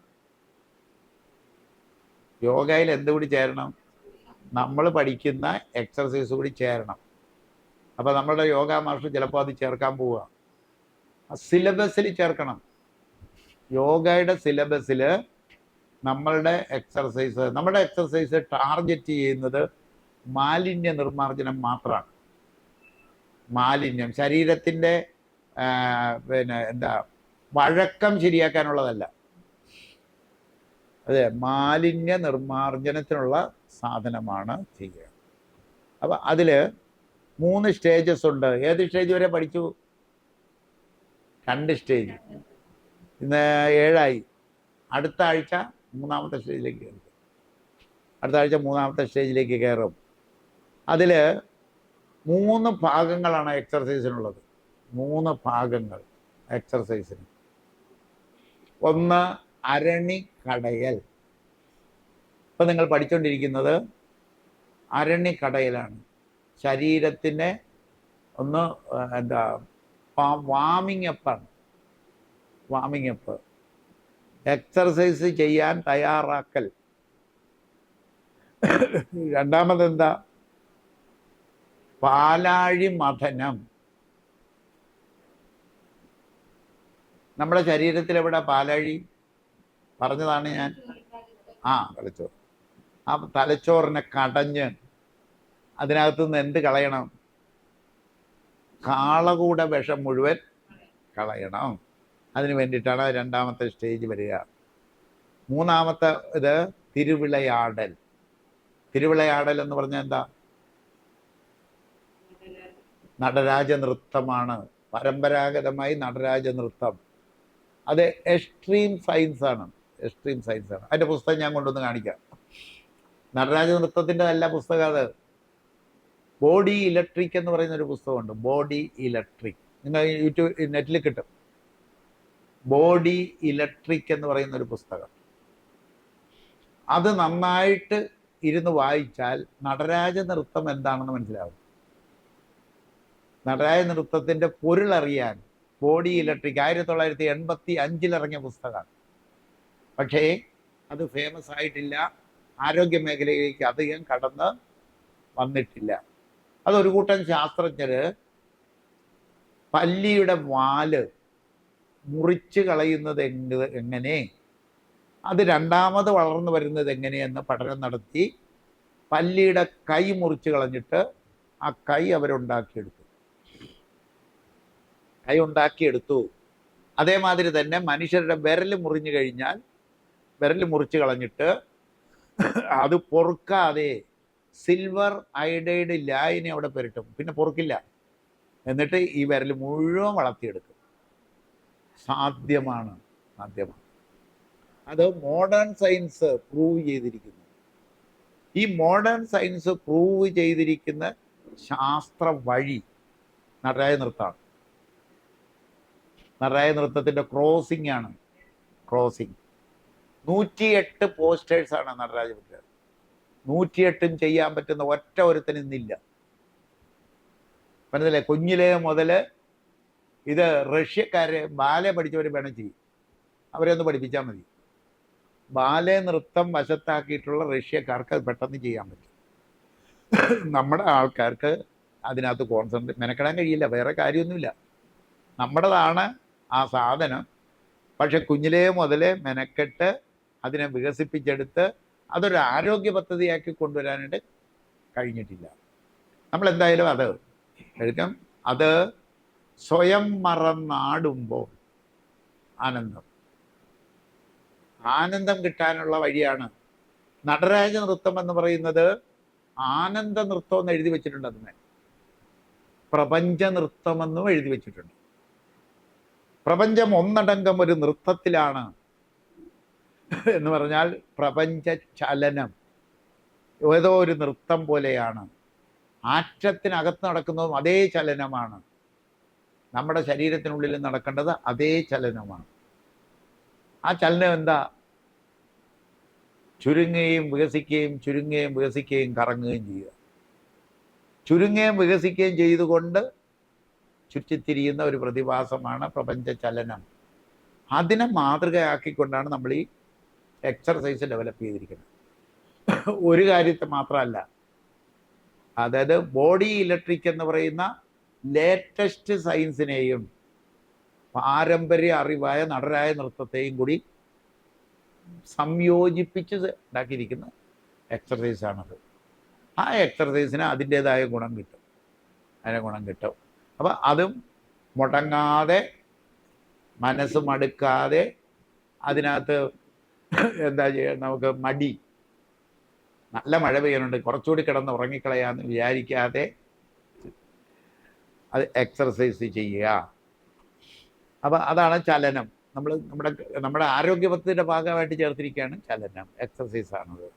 നമ്മൾ പഠിക്കുന്ന എക്സർസൈസ് കൂടി ചേരണം. അപ്പം നമ്മളുടെ യോഗ മാസ്റ്റർ ചിലപ്പോൾ അത് ചേർക്കാൻ പോവുക. സിലബസിൽ ചേർക്കണം. യോഗയുടെ സിലബസിൽ നമ്മുടെ എക്സർസൈസ് ടാർഗറ്റ് ചെയ്യുന്നത് മാലിന്യ നിർമ്മാർജ്ജനം മാത്രമാണ്. മാലിന്യം ശരീരത്തിൻ്റെ പിന്നെ എന്താ വഴക്കം ശരിയാക്കാനുള്ളതല്ല, അതെ, മാലിന്യ നിർമ്മാർജ്ജനത്തിനുള്ള സാധനമാണ് ചെയ്യുക. അപ്പം അതിൽ 3 സ്റ്റേജസ് ഉണ്ട്. ഏത് സ്റ്റേജ് വരെ പഠിച്ചു? 2 സ്റ്റേജ്. ഇന്ന് 7ആയി. അടുത്ത ആഴ്ച 3ാമത്തെ സ്റ്റേജിലേക്ക് കയറും. അടുത്ത ആഴ്ച 3ാമത്തെ സ്റ്റേജിലേക്ക് കയറും. അതിൽ 3 ഭാഗങ്ങളാണ് എക്സർസൈസിനുള്ളത്. 3 ഭാഗങ്ങൾ എക്സർസൈസിന്. ഒന്ന് അരണിക്കടയൽ. ഇപ്പം നിങ്ങൾ പഠിച്ചുകൊണ്ടിരിക്കുന്നത് അരണിക്കടയലാണ്. ശരീരത്തിനെ ഒന്ന് എന്താ വാമിങ് അപ്പാണ്. വാമിങ് അപ്പ്, എക്സർസൈസ് ചെയ്യാൻ തയ്യാറാക്കൽ. രണ്ടാമതെന്താ? പാലാഴി മഥനം. നമ്മുടെ ശരീരത്തിൽ എവിടെ പാലാഴി? പറഞ്ഞതാണ് ഞാൻ. തലച്ചോറ്. ആ തലച്ചോറിനെ കടഞ്ഞ് അതിനകത്തു നിന്ന് എന്ത് കളയണം? കാളകൂട വിഷം മുഴുവൻ കളയണം. അതിന് വേണ്ടിയിട്ടാണ് 2ാമത്തെ സ്റ്റേജ് വരിക. 3ാമത്തെ ഇത് തിരുവിളയാടൽ. തിരുവിളയാടൽ എന്ന് പറഞ്ഞാൽ എന്താ? നടരാജ നൃത്തമാണ്. പരമ്പരാഗതമായി നടരാജ നൃത്തം. അത് എക്സ്ട്രീം സയൻസാണ്. എക്സ്ട്രീം സയൻസാണ്. അതിൻ്റെ പുസ്തകം ഞാൻ കൊണ്ടുവന്ന് കാണിക്കാം. നടരാജ നൃത്തത്തിൻ്റെ നല്ല പുസ്തകം അത്. ബോഡി ഇലക്ട്രിക് എന്ന് പറയുന്നൊരു പുസ്തകമുണ്ട്. ബോഡി ഇലക്ട്രിക്, നിങ്ങൾ യൂട്യൂബ് നെറ്റിൽ കിട്ടും. ബോഡി ഇലക്ട്രിക് എന്ന് പറയുന്നൊരു പുസ്തകം. അത് നന്നായിട്ട് ഇരുന്ന് വായിച്ചാൽ നടരാജ നൃത്തം എന്താണെന്ന് മനസ്സിലാവും. നടരാജ നൃത്തത്തിൻ്റെ പൊരുളറിയാൻ ബോഡി ഇലക്ട്രിക് 1985 ഇറങ്ങിയ പുസ്തകമാണ്. പക്ഷേ അത് ഫേമസ് ആയിട്ടില്ല. ആരോഗ്യ മേഖലയിലേക്ക് അധികം കടന്ന് വന്നിട്ടില്ല. അതൊരു കൂട്ടം ശാസ്ത്രജ്ഞർ പല്ലിയുടെ വാല് മുറിച്ച് കളയുന്നത് എങ്ങനെ, അത് രണ്ടാമത് വളർന്നു വരുന്നത് എങ്ങനെയെന്ന് പഠനം നടത്തി പല്ലിയുടെ കൈ മുറിച്ച് കളഞ്ഞിട്ട് ആ കൈ ഉണ്ടാക്കിയെടുത്തു. അതേമാതിരി തന്നെ മനുഷ്യരുടെ വിരൽ മുറിഞ്ഞു കഴിഞ്ഞാൽ വിരൽ മുറിച്ച് കളഞ്ഞിട്ട് അത് പൊറുക്കാതെ സിൽവർ അയഡൈഡ് ലായനി അവിടെ പുരട്ടും. പിന്നെ പൊറുക്കില്ല. എന്നിട്ട് ഈ വിരൽ മുഴുവൻ വളർത്തിയെടുക്കും. സാധ്യമാണ്. അത് മോഡേൺ സയൻസ് പ്രൂവ് ചെയ്തിരിക്കുന്നു. ഈ മോഡേൺ സയൻസ് പ്രൂവ് ചെയ്തിരിക്കുന്ന ശാസ്ത്ര വഴി നടരാജ നൃത്തമാണ്. നടരാജ നൃത്തത്തിൻ്റെ ക്രോസിംഗ് ആണ്. 108 പോസ്റ്റേഴ്സാണ് നടരാജ വിഗ്രഹം. 108 ചെയ്യാൻ പറ്റുന്ന ഒറ്റ ഒരുത്തൻ ഇന്നില്ല. മനസ്സിലെ കുഞ്ഞിലേ മുതൽ ഇത് റഷ്യക്കാര് ബാലെ പഠിച്ചവർ വേണം ചെയ്യും. അവരെ ഒന്ന് പഠിപ്പിച്ചാൽ മതി. ബാലെ നൃത്തം വശത്താക്കിയിട്ടുള്ള റഷ്യക്കാർക്ക് അത് പെട്ടെന്ന് ചെയ്യാൻ പറ്റും. നമ്മുടെ ആൾക്കാർക്ക് അതിനകത്ത് കോൺസെൻട്രേറ്റ് മെനക്കെടാൻ കഴിയില്ല. വേറെ കാര്യമൊന്നുമില്ല. നമ്മുടേതാണ് ആ സാധനം. പക്ഷെ കുഞ്ഞിലേ മുതൽ മെനക്കെട്ട് അതിനെ വികസിപ്പിച്ചെടുത്ത് അതൊരു ആരോഗ്യ പദ്ധതിയാക്കി കൊണ്ടുവരാനായിട്ട് കഴിഞ്ഞിട്ടില്ല. നമ്മളെന്തായാലും അത് എടുക്കാം. അത് സ്വയം മറന്നാടുമ്പോൾ ആനന്ദം കിട്ടാനുള്ള വഴിയാണ്. നടരാജ നൃത്തം എന്ന് പറയുന്നത് ആനന്ദ നൃത്തം എന്ന് എഴുതി വെച്ചിട്ടുണ്ട്. അതിനെ പ്രപഞ്ച നൃത്തമെന്നും എഴുതി വെച്ചിട്ടുണ്ട്. പ്രപഞ്ചം ഒന്നടങ്കം ഒരു നൃത്തത്തിലാണ് എന്ന് പറഞ്ഞാൽ പ്രപഞ്ച ചലനം ഏതോ ഒരു നൃത്തം പോലെയാണ്. ആറ്റത്തിനകത്ത് നടക്കുന്നതും അതേ ചലനമാണ്. നമ്മുടെ ശരീരത്തിനുള്ളിൽ നടക്കേണ്ടത് അതേ ചലനമാണ്. ആ ചലനം എന്താ? ചുരുങ്ങുകയും വികസിക്കുകയും ചുരുങ്ങുകയും വികസിക്കുകയും കറങ്ങുകയും ചെയ്യുക. ചുരുങ്ങുകയും വികസിക്കുകയും ചെയ്തുകൊണ്ട് ചുറ്റിത്തിരിയുന്ന ഒരു പ്രതിഭാസമാണ് പ്രപഞ്ച ചലനം. അതിനെ മാതൃകയാക്കിക്കൊണ്ടാണ് നമ്മൾ ഈ എക്സർസൈസ് ഡെവലപ്പ് ചെയ്തിരിക്കുന്നത്. ഒരു കാര്യത്തെ മാത്രമല്ല, അതായത് ബോഡി ഇലക്ട്രിക് എന്ന് പറയുന്ന ലേറ്റസ്റ്റ് സയൻസിനെയും പാരമ്പര്യ അറിവായ നടരാജ നൃത്തത്തെയും കൂടി സംയോജിപ്പിച്ച് ഉണ്ടാക്കിയിരിക്കുന്ന എക്സർസൈസാണത്. ആ എക്സർസൈസിന് അതിൻ്റേതായ ഗുണം കിട്ടും, അതിന് ഗുണം കിട്ടും. അപ്പം അതും മുടങ്ങാതെ, മനസ്സ് മടുക്കാതെ, അതിനകത്ത് എന്താ ചെയ്യുക, നമുക്ക് മടി, നല്ല മഴ പെയ്യുന്നുണ്ട് കുറച്ചുകൂടി കിടന്ന് ഉറങ്ങിക്കളയാന്ന് വിചാരിക്കാതെ അത് എക്സർസൈസ് ചെയ്യുക. അപ്പം അതാണ് ചലനം. നമ്മുടെ ആരോഗ്യപദ്ധതിയുടെ ഭാഗമായിട്ട് ചേർത്തിരിക്കുകയാണ് ചലനം, എക്സർസൈസ് ആണത്.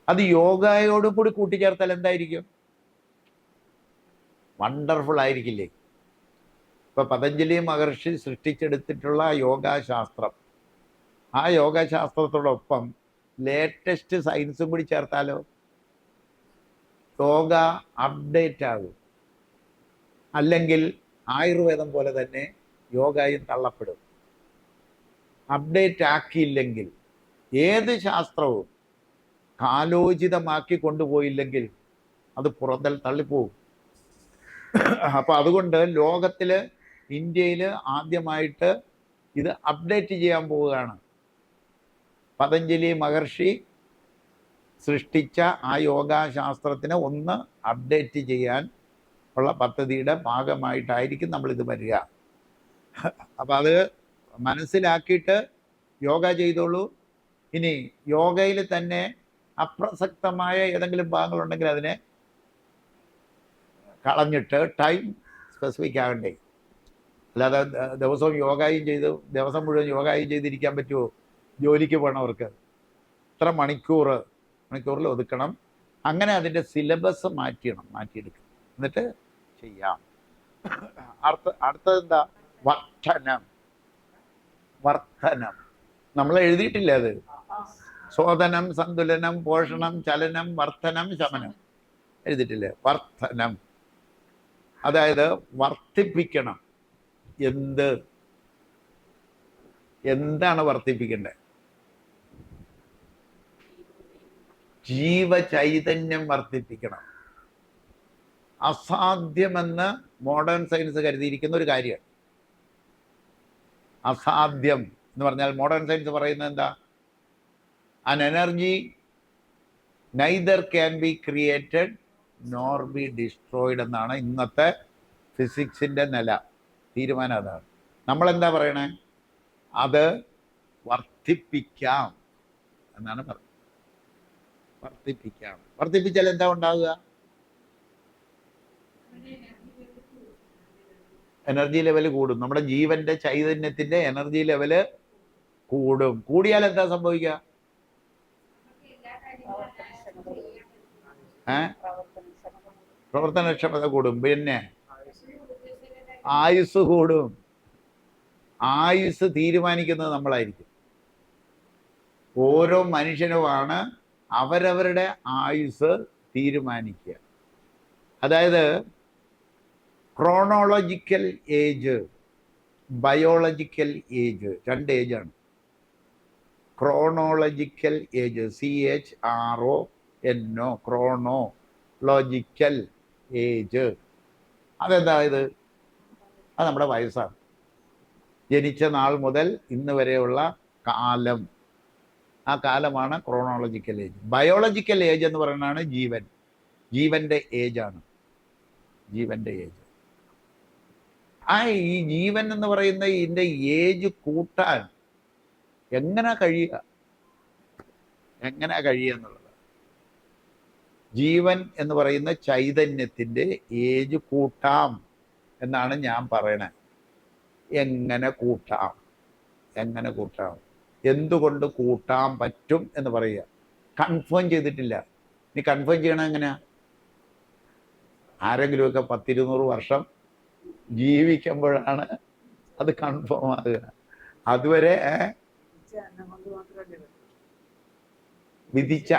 അത് യോഗയോടും കൂടി കൂട്ടിച്ചേർത്താൽ എന്തായിരിക്കും? വണ്ടർഫുൾ ആയിരിക്കില്ലേ? ഇപ്പൊ പതഞ്ജലി മഹർഷി സൃഷ്ടിച്ചെടുത്തിട്ടുള്ള യോഗാശാസ്ത്രം, ആ യോഗാശാസ്ത്രത്തോടൊപ്പം ലേറ്റസ്റ്റ് സയൻസും കൂടി ചേർത്താലോ യോഗ അപ്ഡേറ്റ് ആകും. അല്ലെങ്കിൽ ആയുർവേദം പോലെ തന്നെ യോഗയും തള്ളപ്പെടും. അപ്ഡേറ്റ് ആക്കിയില്ലെങ്കിൽ, ഏത് ശാസ്ത്രവും കാലോചിതമാക്കി കൊണ്ടുപോയില്ലെങ്കിൽ അത് പുറന്തൽ തള്ളിപ്പോവും. അപ്പം അതുകൊണ്ട് ലോകത്തിൽ, ഇന്ത്യയിൽ ആദ്യമായിട്ട് ഇത് അപ്ഡേറ്റ് ചെയ്യാൻ പോവുകയാണ്. പതഞ്ജലി മഹർഷി സൃഷ്ടിച്ച ആ യോഗാശാസ്ത്രത്തിനെ ഒന്ന് അപ്ഡേറ്റ് ചെയ്യാൻ ഉള്ള പദ്ധതിയുടെ ഭാഗമായിട്ടായിരിക്കും നമ്മളിത് വരിക. അപ്പം അത് മനസ്സിലാക്കിയിട്ട് യോഗ ചെയ്തോളൂ. ഇനി യോഗയിൽ തന്നെ അപ്രസക്തമായ ഏതെങ്കിലും ഭാഗങ്ങളുണ്ടെങ്കിൽ അതിനെ കളഞ്ഞിട്ട് ടൈം സ്പെസിഫിക് ആകണ്ടേ. അല്ലാതെ ദിവസവും യോഗയും ചെയ്ത് ദിവസം മുഴുവൻ യോഗയും ചെയ്തിരിക്കാൻ പറ്റുമോ? ജോലിക്ക് പോകണവർക്ക് ഇത്ര മണിക്കൂറിൽ ഒതുക്കണം. അങ്ങനെ അതിൻ്റെ സിലബസ് മാറ്റിയെടുക്കണം, എന്നിട്ട് ചെയ്യാം. അടുത്തത് എന്താ? വർധനം. നമ്മൾ എഴുതിയിട്ടില്ല അത്. ശോധനം, സന്തുലനം, പോഷണം, ചലനം, വർധനം, ശമനം എഴുതിയിട്ടില്ലേ? വർധനം, അതായത് വർദ്ധിപ്പിക്കണം. എന്താണ് വർദ്ധിപ്പിക്കേണ്ടത്? ജീവചൈതന്യം വർദ്ധിപ്പിക്കണം. അസാധ്യമെന്ന് മോഡേൺ സയൻസ് കരുതിയിരിക്കുന്ന ഒരു കാര്യമാണ്. അസാധ്യം എന്ന് പറഞ്ഞാൽ മോഡേൺ സയൻസ് പറയുന്നത് എന്താ? an energy neither can be created nor be destroyed എന്നാണ് ഇന്നത്തെ ഫിസിക്സിൻ്റെ തീരുമാനം. അതാണ്. നമ്മളെന്താ പറയണേ? അത് വർദ്ധിപ്പിക്കാം എന്നാണ് പറയുന്നത്. വർദ്ധിപ്പിച്ചാൽ എന്താ ഉണ്ടാവുക? എനർജി ലെവൽ കൂടും. നമ്മുടെ ജീവന്റെ ചൈതന്യത്തിന്റെ എനർജി ലെവല് കൂടും. കൂടിയാൽ എന്താ സംഭവിക്കുക? പ്രവർത്തനക്ഷമത കൂടും. പിന്നെ ആയുസ് കൂടും. ആയുസ് തീരുമാനിക്കുന്നത് നമ്മളായിരിക്കും. ഓരോ മനുഷ്യനുമാണ് അവരവരുടെ ആയുസ് തീരുമാനിക്കുക. അതായത് ക്രോണോളജിക്കൽ ഏജ്, ബയോളജിക്കൽ ഏജ്, രണ്ട് ഏജാണ്. Chronological age, CHRONO, chronological age. അതെന്തായത്? അത് നമ്മുടെ വയസ്സാണ്. ജനിച്ച നാൾ മുതൽ ഇന്ന് വരെയുള്ള കാലം, ആ കാലമാണ് ക്രോണോളജിക്കൽ ഏജ്. ബയോളജിക്കൽ ഏജ് എന്ന് പറയുന്നതാണ് ജീവന്റെ ഏജാണ്. ജീവന്റെ ഏജ്. ഈ ജീവൻ എന്ന് പറയുന്ന ഇതിൻ്റെ ഏജ് കൂട്ടാൻ എങ്ങനെ കഴിയുക എന്നുള്ളത്. ജീവൻ എന്ന് പറയുന്ന ചൈതന്യത്തിൻ്റെ ഏജ് കൂട്ടാം എന്നാണ് ഞാൻ പറയണത്. എങ്ങനെ കൂട്ടാം? എന്തുകൊണ്ട് കൂട്ടാൻ പറ്റും എന്ന് പറയുക. കൺഫേം ചെയ്തിട്ടില്ല. ഇനി കൺഫേം ചെയ്യണം എങ്ങനെയാ? ആരെങ്കിലുമൊക്കെ 10-200 വർഷം ജീവിക്കുമ്പോഴാണ് അത് കൺഫേം ആകുക. അതുവരെ വിധിച്ച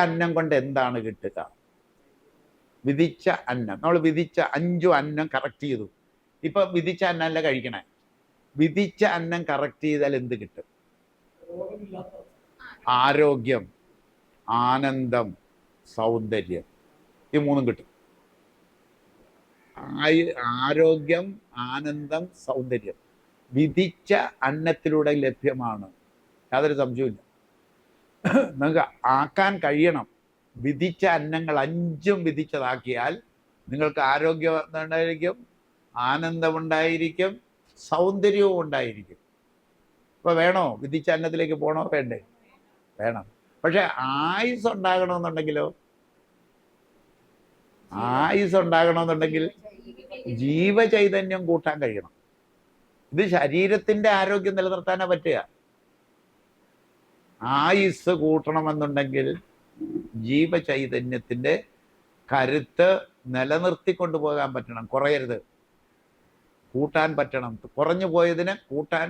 അന്നം കൊണ്ട് എന്താണ് കിട്ടുക? വിധിച്ച അന്നം, നമ്മൾ വിധിച്ച 5 അന്നം കറക്റ്റ് ചെയ്തു. ഇപ്പൊ വിധിച്ച അന്നമല്ല കഴിക്കണേ. വിധിച്ച അന്നം കറക്റ്റ് ചെയ്താൽ എന്ത് കിട്ടും? ആരോഗ്യം, ആനന്ദം, സൗന്ദര്യം. ഈ 3 കിട്ടും. ആരോഗ്യം, ആനന്ദം, സൗന്ദര്യം വിധിച്ച അന്നത്തിലൂടെ ലഭ്യമാണ്. യാതൊരു സംശയമില്ല. നിങ്ങൾക്ക് ആക്കാൻ കഴിയണം. വിധിച്ച അന്നങ്ങൾ 5ഉം വിധിച്ചതാക്കിയാൽ നിങ്ങൾക്ക് ആരോഗ്യം ഉണ്ടായിരിക്കും, ആനന്ദമുണ്ടായിരിക്കും, സൗന്ദര്യവും ഉണ്ടായിരിക്കും. ഇപ്പൊ വേണോ? വിധിച്ച അന്നത്തിലേക്ക് പോകണോ? വേണ്ടേ? വേണം. പക്ഷെ ആയുസ് ഉണ്ടാകണമെന്നുണ്ടെങ്കിലോ? ആയുസ് ഉണ്ടാകണമെന്നുണ്ടെങ്കിൽ ജീവചൈതന്യം കൂട്ടാൻ കഴിയണം. ഇത് ശരീരത്തിന്റെ ആരോഗ്യം നിലനിർത്താനാ പറ്റുക. ആയുസ് കൂട്ടണമെന്നുണ്ടെങ്കിൽ ജീവചൈതന്യത്തിന്റെ കരുത്ത് നിലനിർത്തിക്കൊണ്ടു പോകാൻ പറ്റണം, കുറയരുത്. കൂട്ടാൻ പറ്റണം. കുറഞ്ഞു പോയതിനെ കൂട്ടാൻ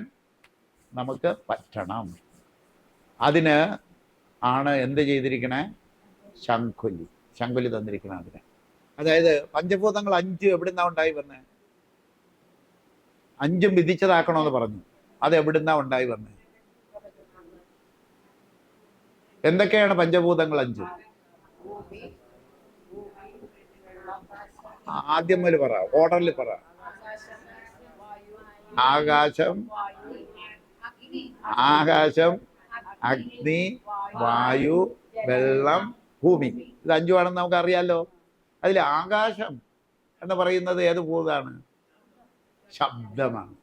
നമുക്ക് പറ്റണം. അതിന് ആണ് എന്ത് ചെയ്തിരിക്കണേ? ശങ്കുലി തന്നിരിക്കണം അതിന്. അതായത് പഞ്ചഭൂതങ്ങൾ 5 എവിടുന്നാ ഉണ്ടായി വന്നേ? 5ഉം വിധിച്ചതാക്കണമെന്ന് പറഞ്ഞു. അത് എവിടുന്നാ ഉണ്ടായി വന്നേ? എന്തൊക്കെയാണ് പഞ്ചഭൂതങ്ങൾ 5? ആദ്യം മുതൽ പറ, ഓർഡറിൽ പറ. ആകാശം, അഗ്നി, വായു, വെള്ളം, ഭൂമി. ഇത് 5ആണെന്ന് നമുക്ക് അറിയാലോ. അതിൽ ആകാശം എന്ന് പറയുന്നത് ഏത് ഭൂതാണ്? ശബ്ദമാണ്.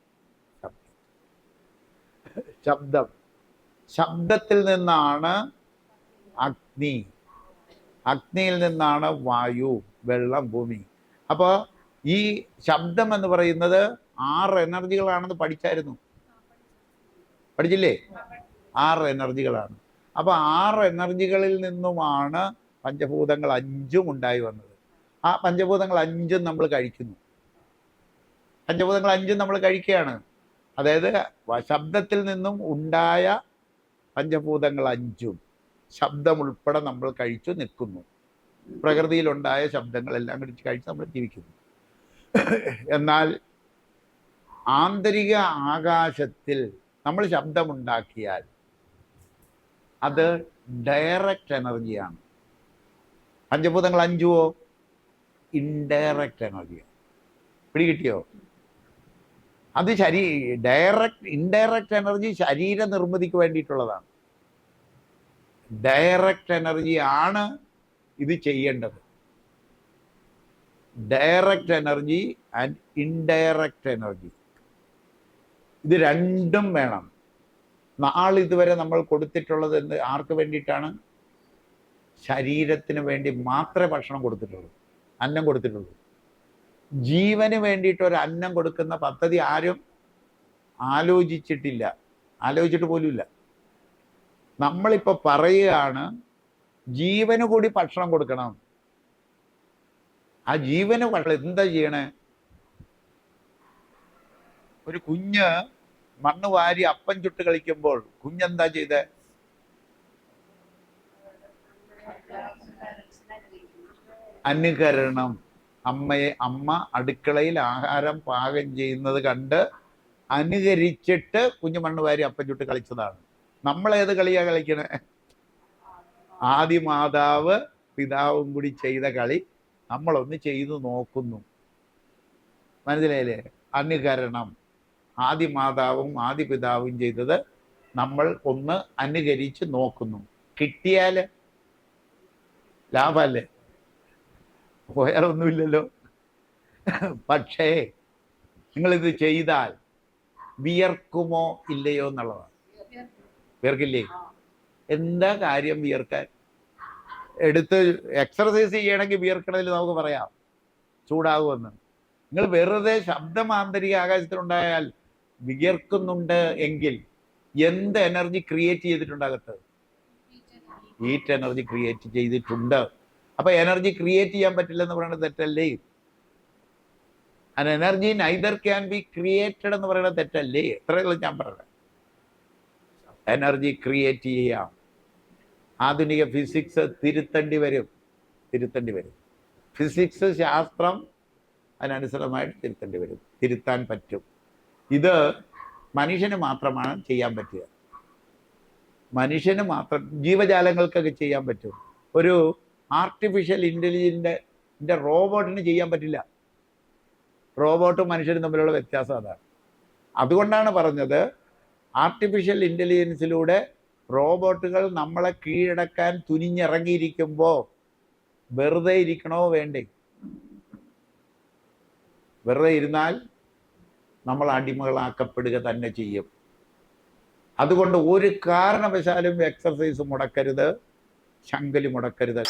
ശബ്ദത്തിൽ നിന്നാണ് അഗ്നി, അഗ്നിയിൽ നിന്നാണ് വായു, വെള്ളം, ഭൂമി. അപ്പോൾ ഈ ശബ്ദം എന്ന് പറയുന്നത് 6 എനർജികളാണെന്ന് പഠിച്ചില്ലേ? 6 എനർജികളാണ്. അപ്പോൾ 6 എനർജികളിൽ നിന്നുമാണ് പഞ്ചഭൂതങ്ങൾ 5ഉം ഉണ്ടായി വന്നത്. ആ പഞ്ചഭൂതങ്ങൾ 5ഉം നമ്മൾ കഴിക്കുന്നു. പഞ്ചഭൂതങ്ങൾ 5ഉം നമ്മൾ കഴിക്കുകയാണ്. അതായത് ശബ്ദത്തിൽ നിന്നും ഉണ്ടായ പഞ്ചഭൂതങ്ങൾ 5ഉം ശബ്ദം ഉൾപ്പെടെ നമ്മൾ കഴിച്ചു നിൽക്കുന്നു. പ്രകൃതിയിലുണ്ടായ ശബ്ദങ്ങളെല്ലാം കഴിച്ച് നമ്മൾ ജീവിക്കുന്നു. എന്നാൽ ആന്തരിക ആകാശത്തിൽ നമ്മൾ ശബ്ദമുണ്ടാക്കിയാൽ അത് ഡയറക്റ്റ് എനർജിയാണ്. പഞ്ചഭൂതങ്ങൾ 5ഉമോ ഇൻഡയറക്റ്റ് എനർജിയാണ്. പിടികിട്ടിയോ? അത് ഇൻഡയറക്റ്റ് എനർജി ശരീര നിർമ്മിതിക്ക് വേണ്ടിയിട്ടുള്ളതാണ്. ഡയറക്റ്റ് എനർജി ആണ് ഇത് ചെയ്യേണ്ടത്. Direct energy and indirect energy, ഇത് രണ്ടും വേണം. നാളിതുവരെ നമ്മൾ കൊടുത്തിട്ടുള്ളത് ആർക്ക് വേണ്ടിയിട്ടാണ്? ശരീരത്തിന് വേണ്ടി മാത്രമേ ഭക്ഷണം കൊടുത്തിട്ടുള്ളൂ, അന്നം കൊടുത്തിട്ടുള്ളൂ. ജീവന് വേണ്ടിയിട്ട് ഒരു അന്നം കൊടുക്കുന്ന പദ്ധതി ആരും ആലോചിച്ചിട്ട് പോലുമില്ല. നമ്മളിപ്പോൾ പറയുകയാണ് ജീവന് കൂടി ഭക്ഷണം കൊടുക്കണം. ആ ജീവന് എന്താ ചെയ്യണേ? ഒരു കുഞ്ഞ് മണ്ണ് വാരി അപ്പം ചുട്ട് കളിക്കുമ്പോൾ കുഞ്ഞെന്താ ചെയ്തേ? അനുകരണം. അമ്മ അടുക്കളയിൽ ആഹാരം പാകം ചെയ്യുന്നത് കണ്ട് അനുകരിച്ചിട്ട് കുഞ്ഞു മണ്ണ് വാരി അപ്പം ചുട്ട് കളിച്ചതാണ്. നമ്മളേത് കളിയാ കളിക്കണേ? ആദിമാതാവ് പിതാവും കൂടി ചെയ്ത കളി നമ്മളൊന്ന് ചെയ്തു നോക്കുന്നു. മനസ്സിലായില്ലേ? അനുകരണം. ആദിമാതാവും ആദിപിതാവും ചെയ്തത് നമ്മൾ ഒന്ന് അനുകരിച്ച് നോക്കുന്നു. കിട്ടിയാൽ ലാഭമല്ലേ? വേറൊന്നുമില്ലല്ലോ. പക്ഷേ നിങ്ങളിത് ചെയ്താൽ വിയർക്കുമോ ഇല്ലയോ എന്നുള്ളതാണ്. വിയർക്കില്ലേ? എന്താ കാര്യം വിയർക്കാൻ? എടുത്ത് എക്സർസൈസ് ചെയ്യണമെങ്കിൽ വിയർക്കണതിൽ നമുക്ക് പറയാം ചൂടാകുമെന്ന്. നിങ്ങൾ വെറുതെ ശബ്ദം ആന്തരിക ആകാശത്തിലുണ്ടായാൽ വിയർക്കുന്നുണ്ട് എങ്കിൽ എന്ത് എനർജി ക്രിയേറ്റ് ചെയ്തിട്ടുണ്ടാകത്ത്? ഹീറ്റ് എനർജി ക്രിയേറ്റ് ചെയ്തിട്ടുണ്ട്. അപ്പൊ എനർജി ക്രിയേറ്റ് ചെയ്യാൻ പറ്റില്ലെന്ന് പറയുന്നത് തെറ്റല്ലേ? And energy neither can be created എന്ന് പറയുന്നത് തെറ്റല്ലേ? എത്രയുള്ളൂ ഞാൻ പറഞ്ഞത്. എനർജി ക്രിയേറ്റ് ചെയ്യാം. ആധുനിക ഫിസിക്സ് തിരുത്തേണ്ടി വരും. ഫിസിക്സ് ശാസ്ത്രം അതിനനുസൃതമായിട്ട് തിരുത്തേണ്ടി വരും. തിരുത്താൻ പറ്റും. ഇത് മനുഷ്യന് മാത്രമാണ് ചെയ്യാൻ പറ്റുക. മനുഷ്യന് മാത്രം. ജീവജാലങ്ങൾക്കൊക്കെ ചെയ്യാൻ പറ്റും. ഒരു ആർട്ടിഫിഷ്യൽ ഇൻ്റലിജൻസിൻ്റെ റോബോട്ടിന് ചെയ്യാൻ പറ്റില്ല. റോബോട്ടും മനുഷ്യരും തമ്മിലുള്ള വ്യത്യാസം അതാണ്. അതുകൊണ്ടാണ് പറഞ്ഞത് ആർട്ടിഫിഷ്യൽ ഇൻ്റലിജൻസിലൂടെ റോബോട്ടുകൾ നമ്മളെ കീഴടക്കാൻ തുനിഞ്ഞിറങ്ങിയിരിക്കുമ്പോൾ വെറുതെ ഇരിക്കണോ വേണ്ടേ? വെറുതെ ഇരുന്നാൽ നമ്മൾ അടിമകളാക്കപ്പെടുക തന്നെ ചെയ്യും. അതുകൊണ്ട് ഒരു കാരണവശാലും എക്സർസൈസ് മുടക്കരുത്, ശങ്കലി മുടക്കരുത്.